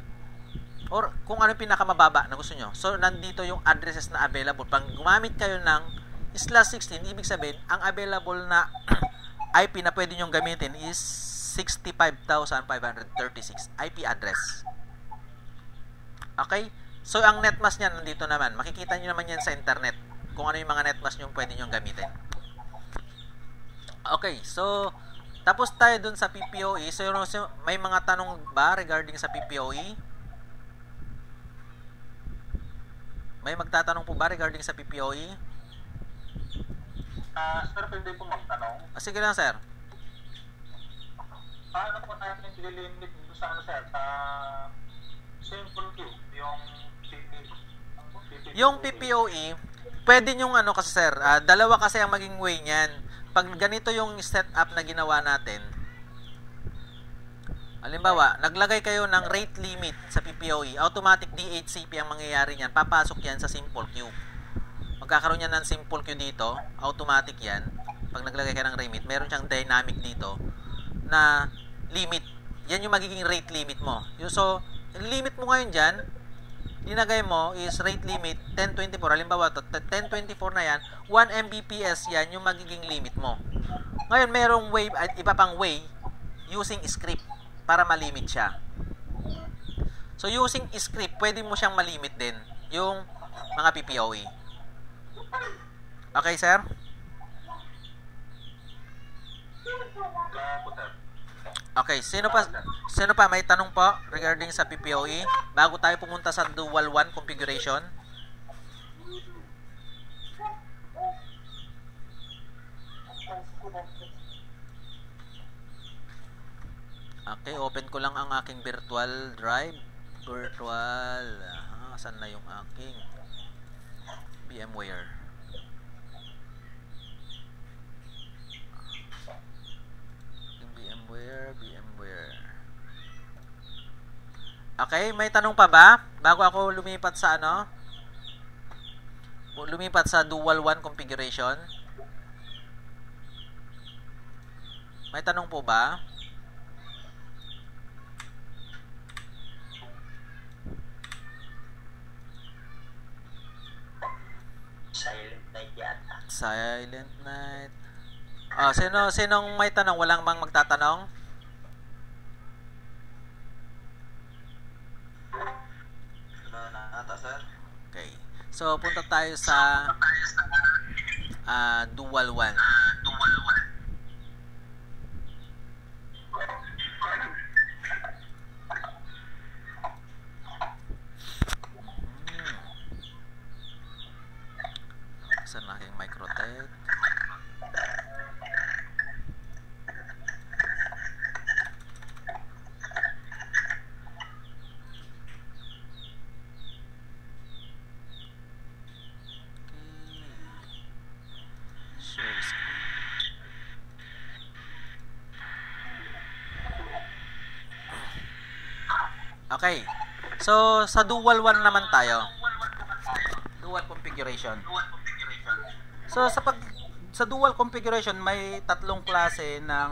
or kung ano pinakamababa na gusto nyo. So, nandito yung addresses na available. Pag gumamit kayo ng /16, ibig sabihin, ang available na IP na pwede nyong gamitin is 65,536 IP address. Okay? So, ang netmask niyan nandito naman. Makikita nyo naman yan sa internet. Kung ano yung mga netmask nyo pwede nyo gamitin. Okay, so, tapos tayo dun sa PPOE. So, may mga tanong ba regarding sa PPOE? May magtatanong po ba regarding sa PPOE? Sir, pwede po magtanong. Sige lang, sir. Ano po natin nililimit dito sa ano, sir? Simple Q, yung PPOE, pwede nyong ano kasi sir, dalawa kasi ang maging way niyan. Pag ganito yung setup na ginawa natin, halimbawa, naglagay kayo ng rate limit sa PPOE, automatic DHCP ang mangyayari niyan, papasok yan sa simple queue. Magkakaroon yan ng simple queue dito, automatic yan. Pag naglagay ka ng limit, meron siyang dynamic dito na limit. Yan yung magiging rate limit mo. So, limit mo ngayon dyan, linagay mo is rate limit 1024. Halimbawa to 1024 na yan, 1 Mbps yan yung magiging limit mo. Ngayon merong way at iba pang way using script para malimit siya. So using script, pwede mo siyang malimit din yung mga PPOE. Okay, sir? Okay, sino pa may tanong po regarding sa PPOE bago tayo pumunta sa dual 1 configuration? Okay, open ko lang ang aking virtual drive. Saan na yung aking VMware? VMware. Okay, may tanong pa ba? Bago ako lumipat sa dual 1 configuration. May tanong po ba? Silent night yata. Silent night. Sinong may tanong? Walang bang magtatanong? Okay. So, punta tayo sa dual 1. Saan na aking Microtech? Okay. So, sa dual 1 naman tayo. Dual configuration. So, sa dual configuration, may tatlong klase ng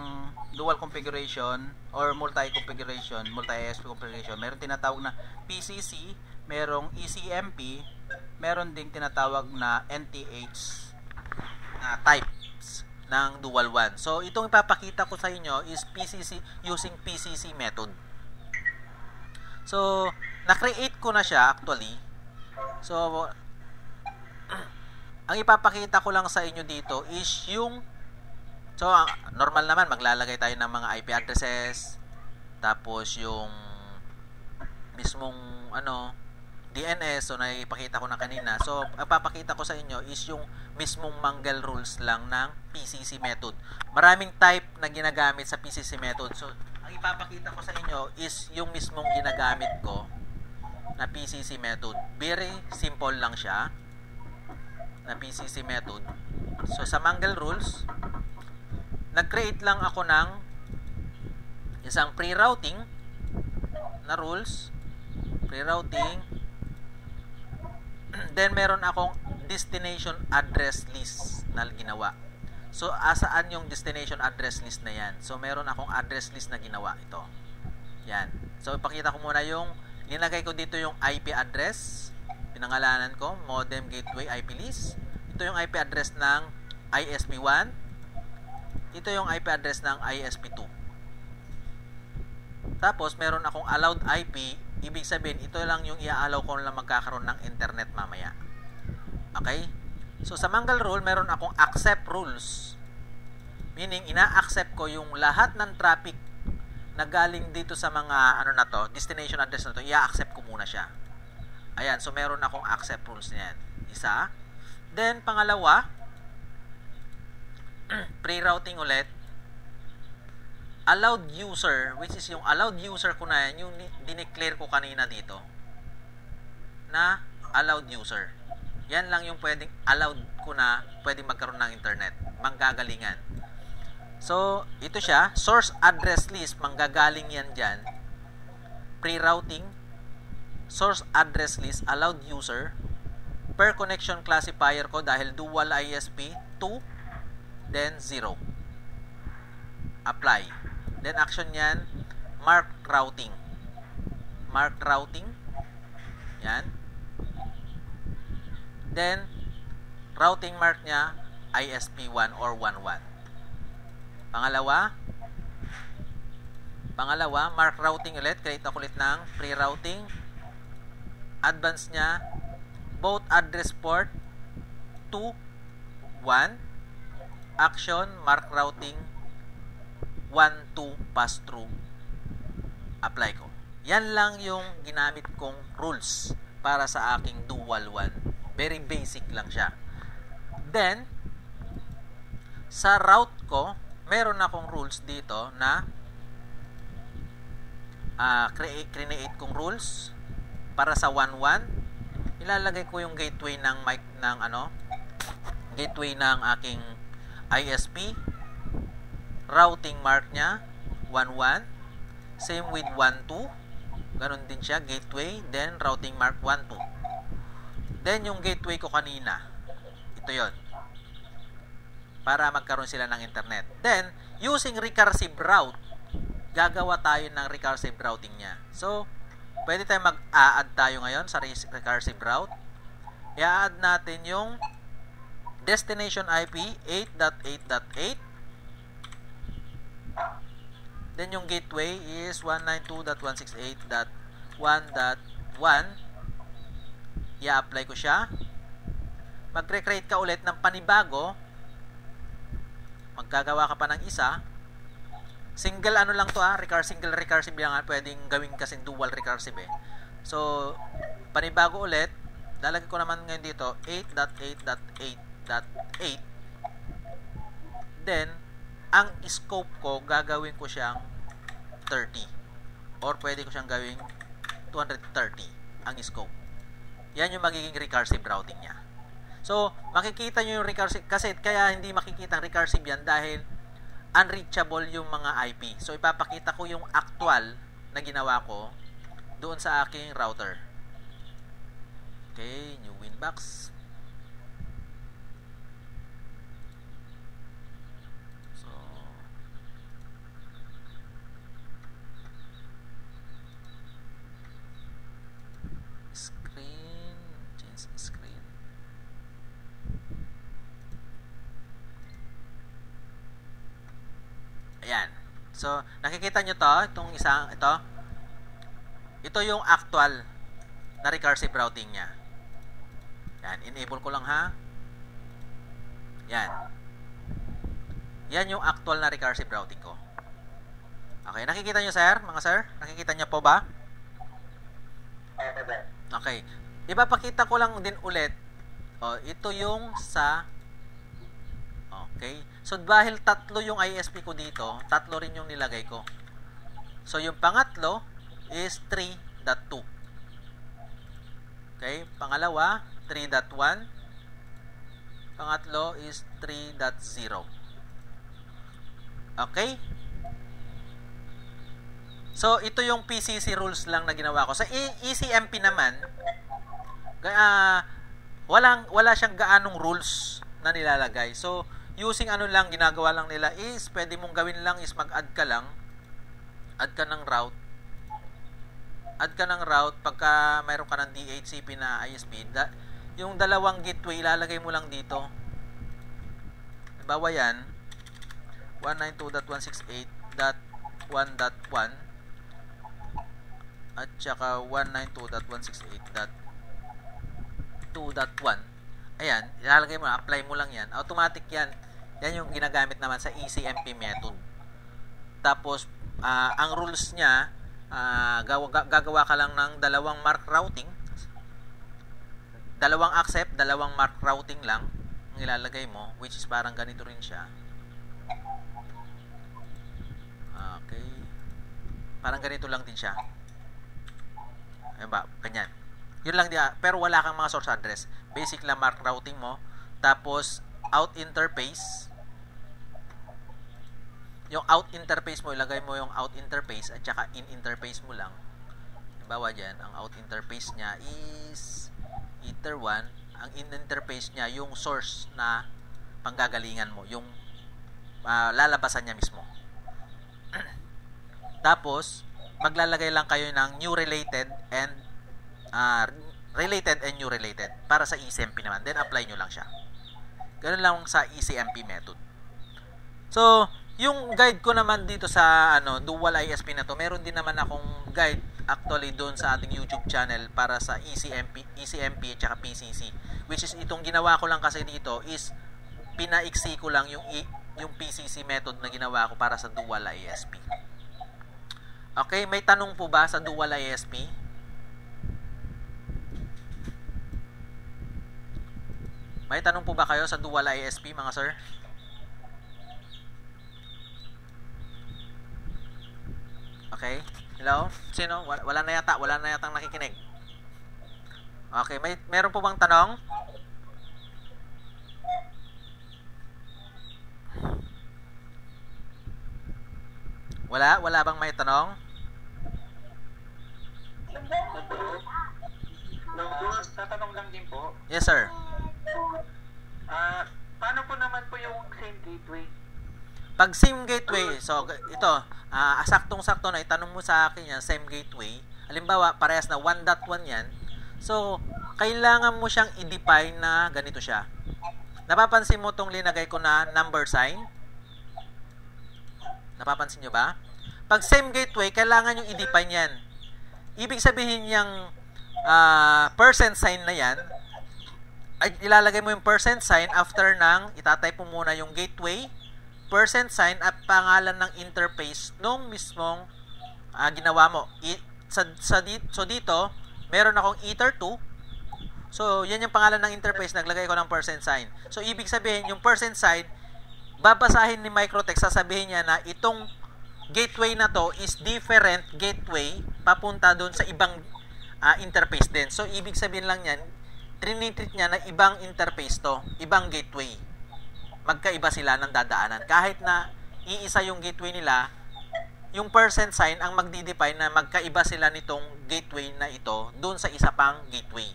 dual configuration or multi-configuration, multi-ISP configuration. Meron tinatawag na PCC, merong ECMP, meron ding tinatawag na NTH na types ng dual 1. So, itong ipapakita ko sa inyo is PCC using PCC method. So, na-create ko na siya actually. So, ang ipapakita ko lang sa inyo dito is yung normal naman maglalagay tayo ng mga IP addresses, tapos yung mismong DNS, so naipakita ko na kanina. So, ang papakita ko sa inyo is yung mismong mangle rules lang ng PCC method. Maraming type na ginagamit sa PCC method. So, ang ipapakita ko sa inyo is yung mismong ginagamit ko na PCC method. Very simple lang siya na PCC method. So, sa mangle rules, nag-create lang ako ng isang pre-routing na rules. Pre-routing. Then, meron akong destination address list na ginawa. So, asaan yung destination address list na yan? So, meron akong address list na ginawa ito. Yan. So, ipakita ko muna yung, linagay ko dito yung IP address. Pinangalanan ko, modem gateway IP list. Ito yung IP address ng ISP1. Ito yung IP address ng ISP2. Tapos, meron akong allowed IP Ibig sabihin, ito lang yung i-allow ko lang magkakaroon ng internet mamaya. Okay? So, sa Manggal rule, meron akong accept rules. Meaning, ina-accept ko yung lahat ng traffic na galing dito sa mga, ano na to, destination address na to, i-accept ko muna siya. Ayan, so meron akong accept rules niyan. Isa. Then, pangalawa, pre-routing ulit. Allowed user, which is yung allowed user ko na yan, yung dineclare ko kanina dito, na allowed user. Yan lang yung pwedeng allowed ko na pwedeng magkaroon ng internet. Manggagalingan. So, ito siya. Source address list. Manggagaling yan dyan. Pre-routing. Source address list. Allowed user. Per connection classifier ko dahil dual ISP 2. Then 0. Apply. Then action yan. Mark routing. Mark routing. Yan. Then, routing mark niya ISP 1 or 1.1. Pangalawa, mark routing ulit. Create ako ulit ng pre-routing. Advance niya, both address port 2, 1. Action, mark routing 1, 2, pass through. Apply ko. Yan lang yung ginamit kong rules para sa aking dual 1. Very basic lang siya. Then, sa route ko, meron akong rules dito na create kong rules para sa 1.1. Ilalagay ko yung gateway ng mic ng gateway ng aking ISP. Routing mark niya 1.1. Same with 1.2. Ganon din siya, gateway, then routing mark 1.2. Then yung gateway ko kanina, ito 'yon. Para magkaroon sila ng internet. Then, using recursive route, gagawa tayo ng recursive routing niya. So, pwede tayo mag-add tayo ngayon sa recursive route. I-add natin yung destination IP 8.8.8. Then, yung gateway is 192.168.1.1. I-apply ko siya. Mag-recreate ka ulit ng panibago. Magkagawa ka pa ng isa. Single lang to single recursive lang pwedeng gawin kasing dual recursive eh. So, panibago ulit. Lalagay ko naman ngayon dito 8.8.8.8. Then, ang scope ko, gagawin ko siyang 30. Or pwede ko siyang gawing 230 ang scope. Yan yung magiging recursive routing niya. So, makikita nyo yung recursive, kasi kaya hindi makikita ang recursive yan dahil unreachable yung mga IP. So, ipapakita ko yung actual na ginawa ko doon sa aking router. Okay, new Winbox. So, screen, change screen. Ayan. So, nakikita nyo to, itong isang, ito. Ito yung actual na recursive routing niya. Yan, enable ko lang ha. Yan. Yan yung actual na recursive routing ko. Okay, nakikita nyo sir, mga sir? Nakikita nyo po ba? Okay. Ipapakita ko lang din ulit. Oh, ito yung sa okay. So, dahil tatlo yung ISP ko dito, tatlo rin yung nilagay ko. So, yung pangatlo is 3.2. Okay. Pangalawa, 3.1. Pangatlo is 3.0. Okay. So, ito yung PCC rules lang na ginawa ko. Sa ECMP naman, wala siyang gaanong rules na nilalagay. So, using lang, ginagawa lang nila is, pwede mong gawin lang is mag-add ka lang. Add ka ng route. Add ka ng route pagka mayroon ka ng DHCP na ISP. Yung dalawang gateway, ilalagay mo lang dito. Halimbawa yan, 192.168.1.1. at saka 192.168.2.1. Ayan, ilalagay mo, apply mo lang yan. Automatic yan. Yan yung ginagamit naman sa ECMP method. Tapos, ang rules niya, gagawa ka lang ng dalawang mark routing. Dalawang accept, dalawang mark routing lang ang ilalagay mo, which is parang ganito rin siya. Okay. Parang ganito lang din siya. Ayun ba? Ganyan. Yun lang dia, pero wala kang mga source address. Basic lang mark routing mo. Tapos, out interface. Yung out interface mo, ilagay mo yung out interface at saka in interface mo lang. Halimbawa dyan, ang out interface niya is ether 1. Ang in interface niya, yung source na panggagalingan mo. Yung lalabasan niya mismo. Tapos, maglalagay lang kayo ng new related and new related para sa ECMP naman. Then, apply nyo lang siya. Ganun lang sa ECMP method. So, yung guide ko naman dito sa dual ISP na to, meron din naman akong guide actually doon sa ating YouTube channel para sa ECMP at saka PCC. Which is itong ginawa ko lang kasi dito is pinaiksi ko lang yung PCC method na ginawa ko para sa dual ISP. Okay, may tanong po ba sa dual ISP? May tanong po ba kayo sa dual ISP, mga sir? Okay. Hello? Sino? Wala na yatang nakikinig. Okay, meron po bang tanong? Wala bang may tanong? Tatanong lang din po. Yes, sir. Paano po naman po yung same gateway? Pag same gateway, so ito, saktong-sakto na itanong mo sa akin yan, same gateway. Halimbawa, parehas na 1.1 yan. So, kailangan mo siyang i-define na ganito siya. Napapansin mo itong linagay ko na number sign? Napapansin nyo ba? Pag same gateway, kailangan yung i-define yan. Ibig sabihin yung percent sign na yan, ay ilalagay mo yung percent sign after ng itatype mo muna yung gateway, percent sign at pangalan ng interface nung mismong ginawa mo. So dito, meron akong ether 2. So, yan yung pangalan ng interface, naglagay ko ng percent sign. So, ibig sabihin, yung percent sign, babasahin ni Microtek, sasabihin niya na itong gateway na to is different gateway papunta doon sa ibang interface din. So, ibig sabihin lang yan, trinitreat niya na ibang interface to, ibang gateway. Magkaiba sila ng dadaanan. Kahit na iisa yung gateway nila, yung percent sign ang magdi-define na magkaiba sila nitong gateway na ito doon sa isa pang gateway.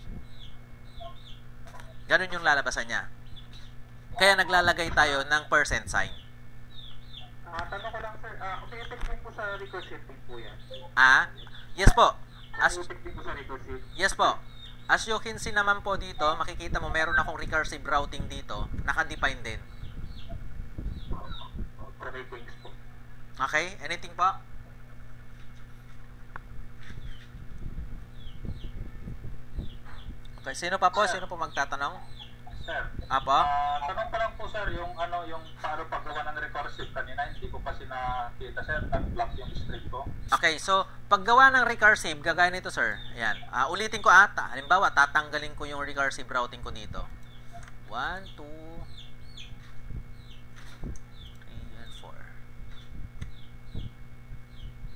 Ganun yung lalabasan niya. Kaya naglalagay tayo ng percent sign. Tanong ko lang, sir. Effect din po sa recursive po yan? Yes po. Effect din po sa recursive? Yes po. As you can see naman po dito, makikita mo meron akong recursive routing dito. Naka-define din. Okay, thanks po. Okay? Anything po? Okay, sino pa po? Sino po magtatanong? Sir. Apo? Tanong pa lang po, sir, yung paano paggawa ng recursive kanina, hindi ko kasi nakita, sir, nag-block yung string ko. Okay, so paggawa ng recursive, gagaya nito, sir. Ayan. Ulitin ko ata. Halimbawa, tatanggalin ko yung recursive routing ko dito. 1, 2, 3, and 4.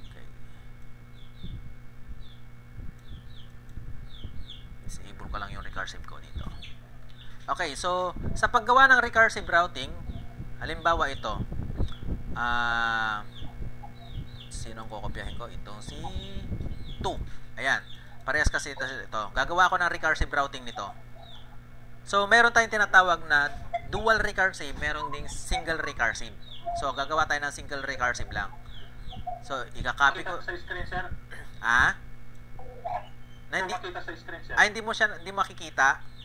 Okay. Disable ko lang yung recursive ko dito. Okay, so sa paggawa ng recursive routing, halimbawa ito. Sinong kokopyahin ko? Itong si 2. Ayan. Parehas kasi ito. Gagawa ko ng recursive routing nito. So, meron tayong tinatawag na dual recursive, meron ding single recursive. So, gagawa tayo ng single recursive lang. So, i-copy ko. Sa screen, sir? Na hindi makita sa screen, sir? hindi makikita.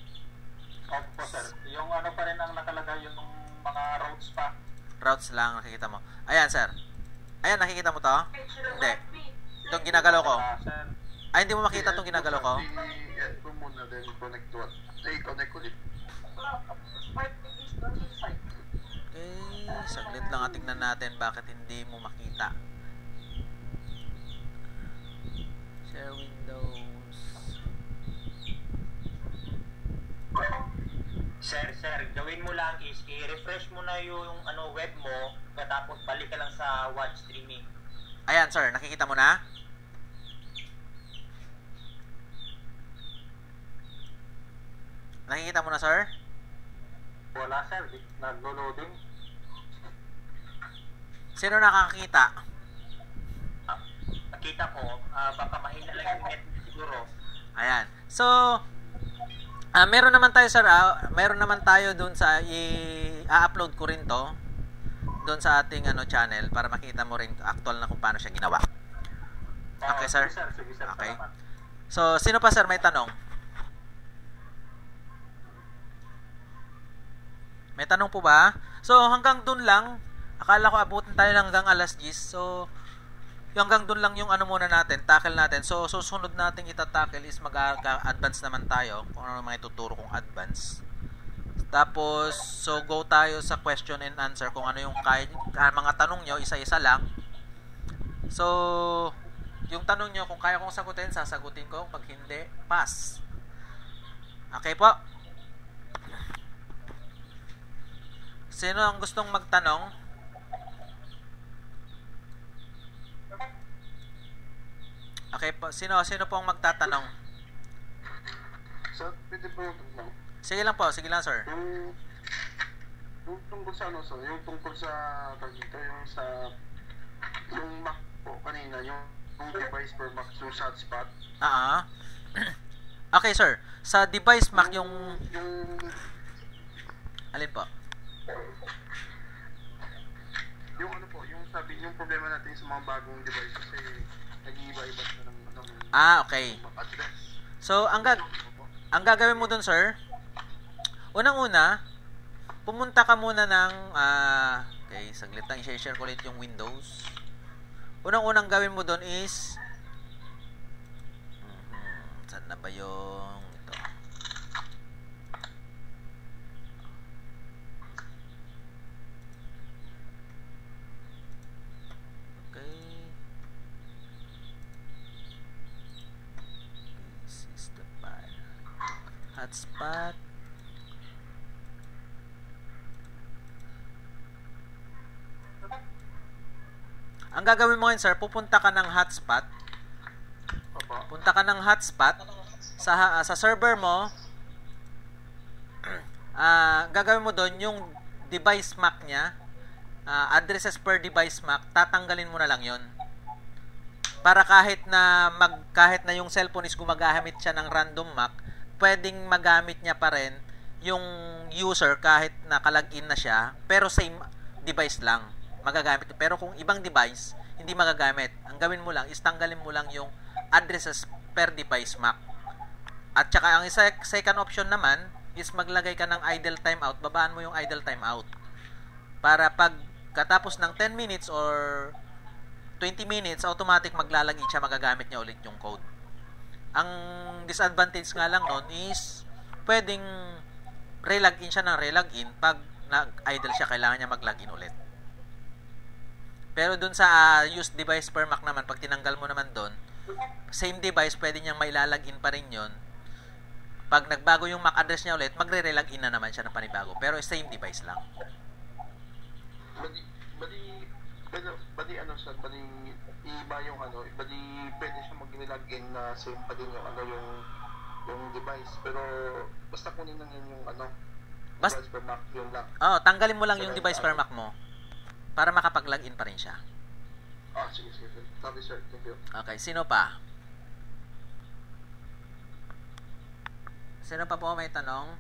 Opo, sir. Yung ano pa rin ang nakalagay, yung mga routes pa. Routes lang nakikita mo. Ayan, sir. Ayan, nakikita mo to? Hindi. Itong ginagalaw ko. Sir. Ay, hindi mo makita itong ginagalaw ko? I-end ko muna, then connect to what? Connect ulit. Okay, saglit lang at tignan natin bakit hindi mo makita. Share Windows. Sir, gawin mo lang is i-refresh mo na yung web mo, tapos balik ka lang sa watch streaming. Ayan, sir, nakikita mo na? Nakikita mo na, sir? Wala sir, naglo-loading. Sino nakakita? Nakita ko, baka mahina lang yung net siguro. Ayan. So, meron naman tayo, sir. Meron naman tayo dun sa i-upload ko rin to doon sa ating channel para makita mo rin actual na kung paano siya ginawa. Okay, sir? Sige, sir. Okay. Salamat. So, sino pa, sir? May tanong? May tanong po ba? So, hanggang dun lang. Akala ko abutin tayo lang hanggang alas 10. So, hanggang dun lang yung muna natin, tackle natin. So, susunod nating itatakle is mag-advance naman tayo kung ano mga ituturo kong advance. Tapos, so go tayo sa question and answer kung ano yung mga tanong nyo, isa-isa lang. So, yung tanong nyo, kung kaya kong sagutin, sasagutin ko. Pag hindi, pass. Okay po? Sino ang gustong magtanong? Okay po. Sino po ang magtatanong? So, pwede po lang. Sige lang po. Sige lang, sir. Yung tungkol sa sir? Yung tungkol sa yung Mac po kanina, yung device per Mac, yung hotspot. Okay, sir. Sa device Mac yung alin po? Yung yung yung problema natin sa mga bagong devices nag-iiba-iba na ng Okay. Mac address. So, ang gagawin mo dun, sir, unang-una, pumunta ka muna ng okay, saglit lang, i-share ko ulit yung Windows. Unang-unang gawin mo dun is saan na ba yung ito? Okay. This is the file. Hotspot. Ang gagawin mo ngayon, sir, pupunta ka ng hotspot. Punta ka ng hotspot sa server mo. Gagawin mo doon yung device MAC niya, addresses per device MAC, tatanggalin mo na lang yon. Para kahit na yung cellphone is gumagamit siya ng random MAC, pwedeng magamit niya pa rin yung user kahit nakalagin na siya, pero same device lang magagamit. Pero kung ibang device, hindi magagamit. Ang gawin mo lang is tanggalin mo lang yung addresses per device MAC. At saka ang second option naman is maglagay ka ng idle timeout. Babaan mo yung idle timeout. Para pag katapos ng 10 minutes or 20 minutes, automatic maglalagin siya, magagamit niya ulit yung code. Ang disadvantage nga lang nun is pwedeng relogin siya ng relogin. Pag nag-idle siya, kailangan niya mag-login ulit. Pero dun sa used device per Mac naman, pag tinanggal mo naman dun, same device, pwede niyang mailalagin pa rin yun. Pag nagbago yung MAC address niya ulit, magre-relogin na naman siya ng panibago. Pero same device lang. Bali iba yung pwede siya mag-relogin na same pa din yung device. Pero basta kunin lang yun yung device per Mac, yun lang. Tanggalin mo lang yung device per Mac mo para makapag-login pa rin siya. Sige. Sabi, sir. Thank you. Okay, sino pa? Sino pa po may tanong?